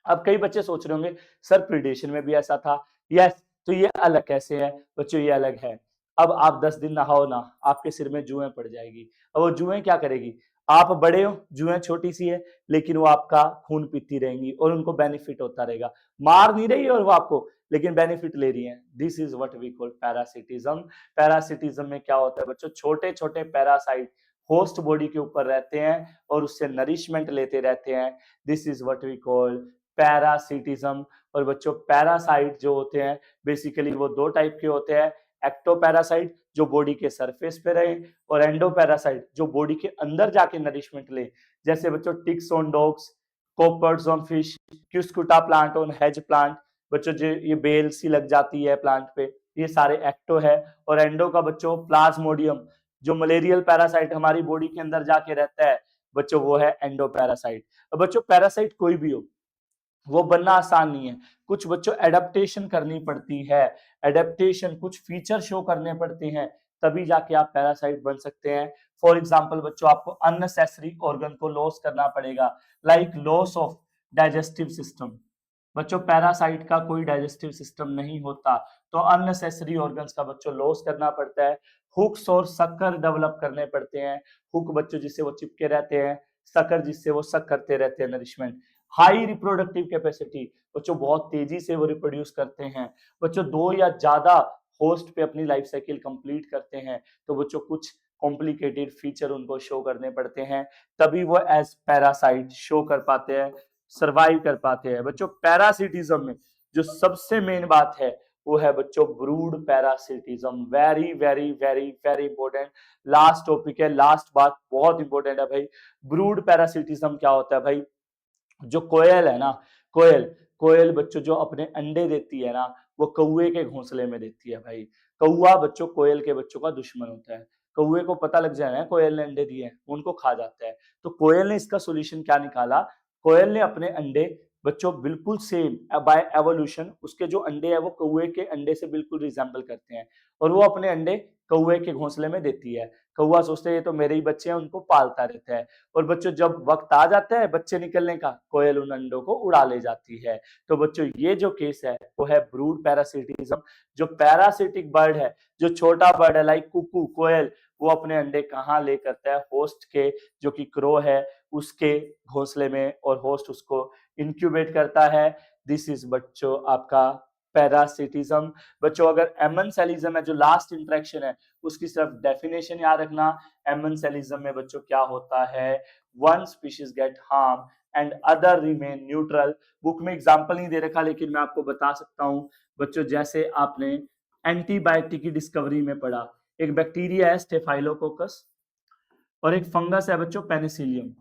अब कई बच्चे सोच रहे होंगे सर प्रीडेशन में भी ऐसा था। यस, तो ये अलग कैसे है बच्चों, ये अलग है। अब आप 10 दिन नहाओ ना, आपके सिर में जुएं पड़ जाएगी। अब वो जुएं क्या करेगी, आप बड़े हो, जुएं छोटी सी है, लेकिन वो आपका खून पीती रहेंगी और उनको बेनिफिट होता रहेगा। मार नहीं रही है और वो आपको, लेकिन बेनिफिट ले रही है। This is what we call parasitism. Parasitism में क्या होता है बच्चों, छोटे छोटे पैरासाइट होस्ट बॉडी के ऊपर रहते हैं और उससे नरिशमेंट लेते रहते हैं। This is what we call parasitism. और बच्चों पैरासाइट जो होते हैं बेसिकली वो दो टाइप के होते हैं, एक्टोपैरासाइट जो बॉडी के सरफेस पे रहे, और एंडोपैरासाइट जो बॉडी के अंदर जाके नरिशमेंट ले। जैसे बच्चों ticks on dogs, copepods on fish, cuscuta plant on hedge plant. बच्चों जो ये बेल सी लग जाती है प्लांट पे, ये सारे एक्टो है। और एंडो का बच्चों प्लाज्मोडियम जो मलेरियल पैरासाइट हमारी बॉडी के अंदर जाके रहता है, बच्चों वो है एंडोपैरासाइट। बच्चों पैरासाइट कोई भी हो वो बनना आसान नहीं है, कुछ बच्चों एडेप्टेशन करनी पड़ती है। एडेप्टेशन कुछ फीचर शो करने पड़ते हैं, तभी जाके आप पैरासाइट बन सकते हैं। फॉर एग्जांपल बच्चों आपको अननेसेसरी ऑर्गन को लॉस करना पड़ेगा, like loss of digestive system. बच्चों पैरासाइट का कोई डाइजेस्टिव सिस्टम नहीं होता, तो अननेसेसरी ऑर्गन्स का बच्चों लॉस करना पड़ता है। हुक्स और सक्कर डेवलप करने पड़ते हैं। हुक बच्चों जिससे वो चिपके रहते हैं, सक्कर जिससे वो सक करते रहते हैं नरिशमेंट। हाई रिप्रोडक्टिव कैपेसिटी, बच्चों बहुत तेजी से वो रिप्रोड्यूस करते हैं। बच्चों 2 या ज्यादा होस्ट पे अपनी लाइफ साइकिल कंप्लीट करते हैं, तो बच्चों कुछ कॉम्प्लिकेटेड फीचर उनको शो करने पड़ते हैं, तभी वो एज पैरासाइट शो कर पाते हैं, सरवाइव कर पाते हैं। बच्चों पैरासिटिज्म में जो सबसे मेन बात है वो है बच्चों brood parasitism. Very very very very important last topic है, लास्ट बात बहुत इंपॉर्टेंट है भाई। ब्रूड पैरासिटिज्म क्या होता है भाई? जो कोयल है ना, कोयल कोयल बच्चों जो अपने अंडे देती है ना, वो कौए के घोंसले में देती है भाई। कौआ बच्चों कोयल के बच्चों का दुश्मन होता है। कौए को पता लग जाए ना कोयल ने अंडे दिए हैं, उनको खा जाता है। तो कोयल ने इसका सोल्यूशन क्या निकाला? कोयल ने अपने अंडे बच्चों बिल्कुल सेम बाय एवोल्यूशन, उसके जो अंडे हैं वो कौए के अंडे से बिल्कुल रिजेंबल करते हैं, और वो अपने अंडे कौए के घोंसले में देती है। कौआ सोचते हैं ये तो मेरे ही बच्चे हैं, उनको पालता रहता है। और बच्चों जब वक्त आ जाता है बच्चे निकलने का, कोयल उन अंडों को उड़ा ले जाती है। तो बच्चों ये जो केस है वो है ब्रूड पैरासिटिज्म। जो पैरासिटिक बर्ड है, जो छोटा बर्ड है लाइक कुकू, कोयल, वो अपने अंडे कहाँ ले करता है? होस्ट के, जो कि क्रो है, उसके घोंसले में, और होस्ट उसको इंक्यूबेट करता है। दिस इज बच्चों आपका पैरासिटिज्म। बच्चों अगर एमेंसेलिज्म है जो लास्ट इंटरेक्शन है, उसकी सिर्फ डेफिनेशन याद रखना। एमेंसेलिज्म में बच्चों क्या होता है? One species get harm and other remain neutral. Book में एग्जांपल नहीं दे रखा, लेकिन मैं आपको बता सकता हूं बच्चों, जैसे आपने एंटीबायोटिक की डिस्कवरी में पढ़ा, एक बैक्टीरिया है स्टेफाइलोकोकस, और एक फंगस है बच्चों पेनिसिलियम।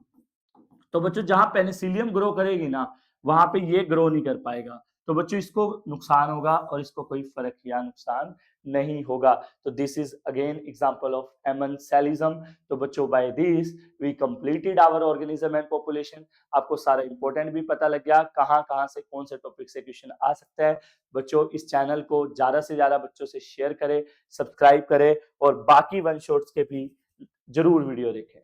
तो बच्चों जहां पेनिसिलियम ग्रो करेगी ना, वहां पे ये ग्रो नहीं कर पाएगा। तो बच्चों इसको नुकसान होगा और इसको कोई फर्क या नुकसान नहीं होगा। तो this is again example of amensalism. तो बच्चों by this we completed our organism and population. आपको सारा इंपॉर्टेंट भी पता लग गया, कहां कहां से कौन से टॉपिक से क्वेश्चन आ सकता है। बच्चों इस चैनल को ज्यादा से ज्यादा बच्चों से शेयर करें, सब्सक्राइब करें, और बाकी वन शॉट्स के भी जरूर वीडियो देखें।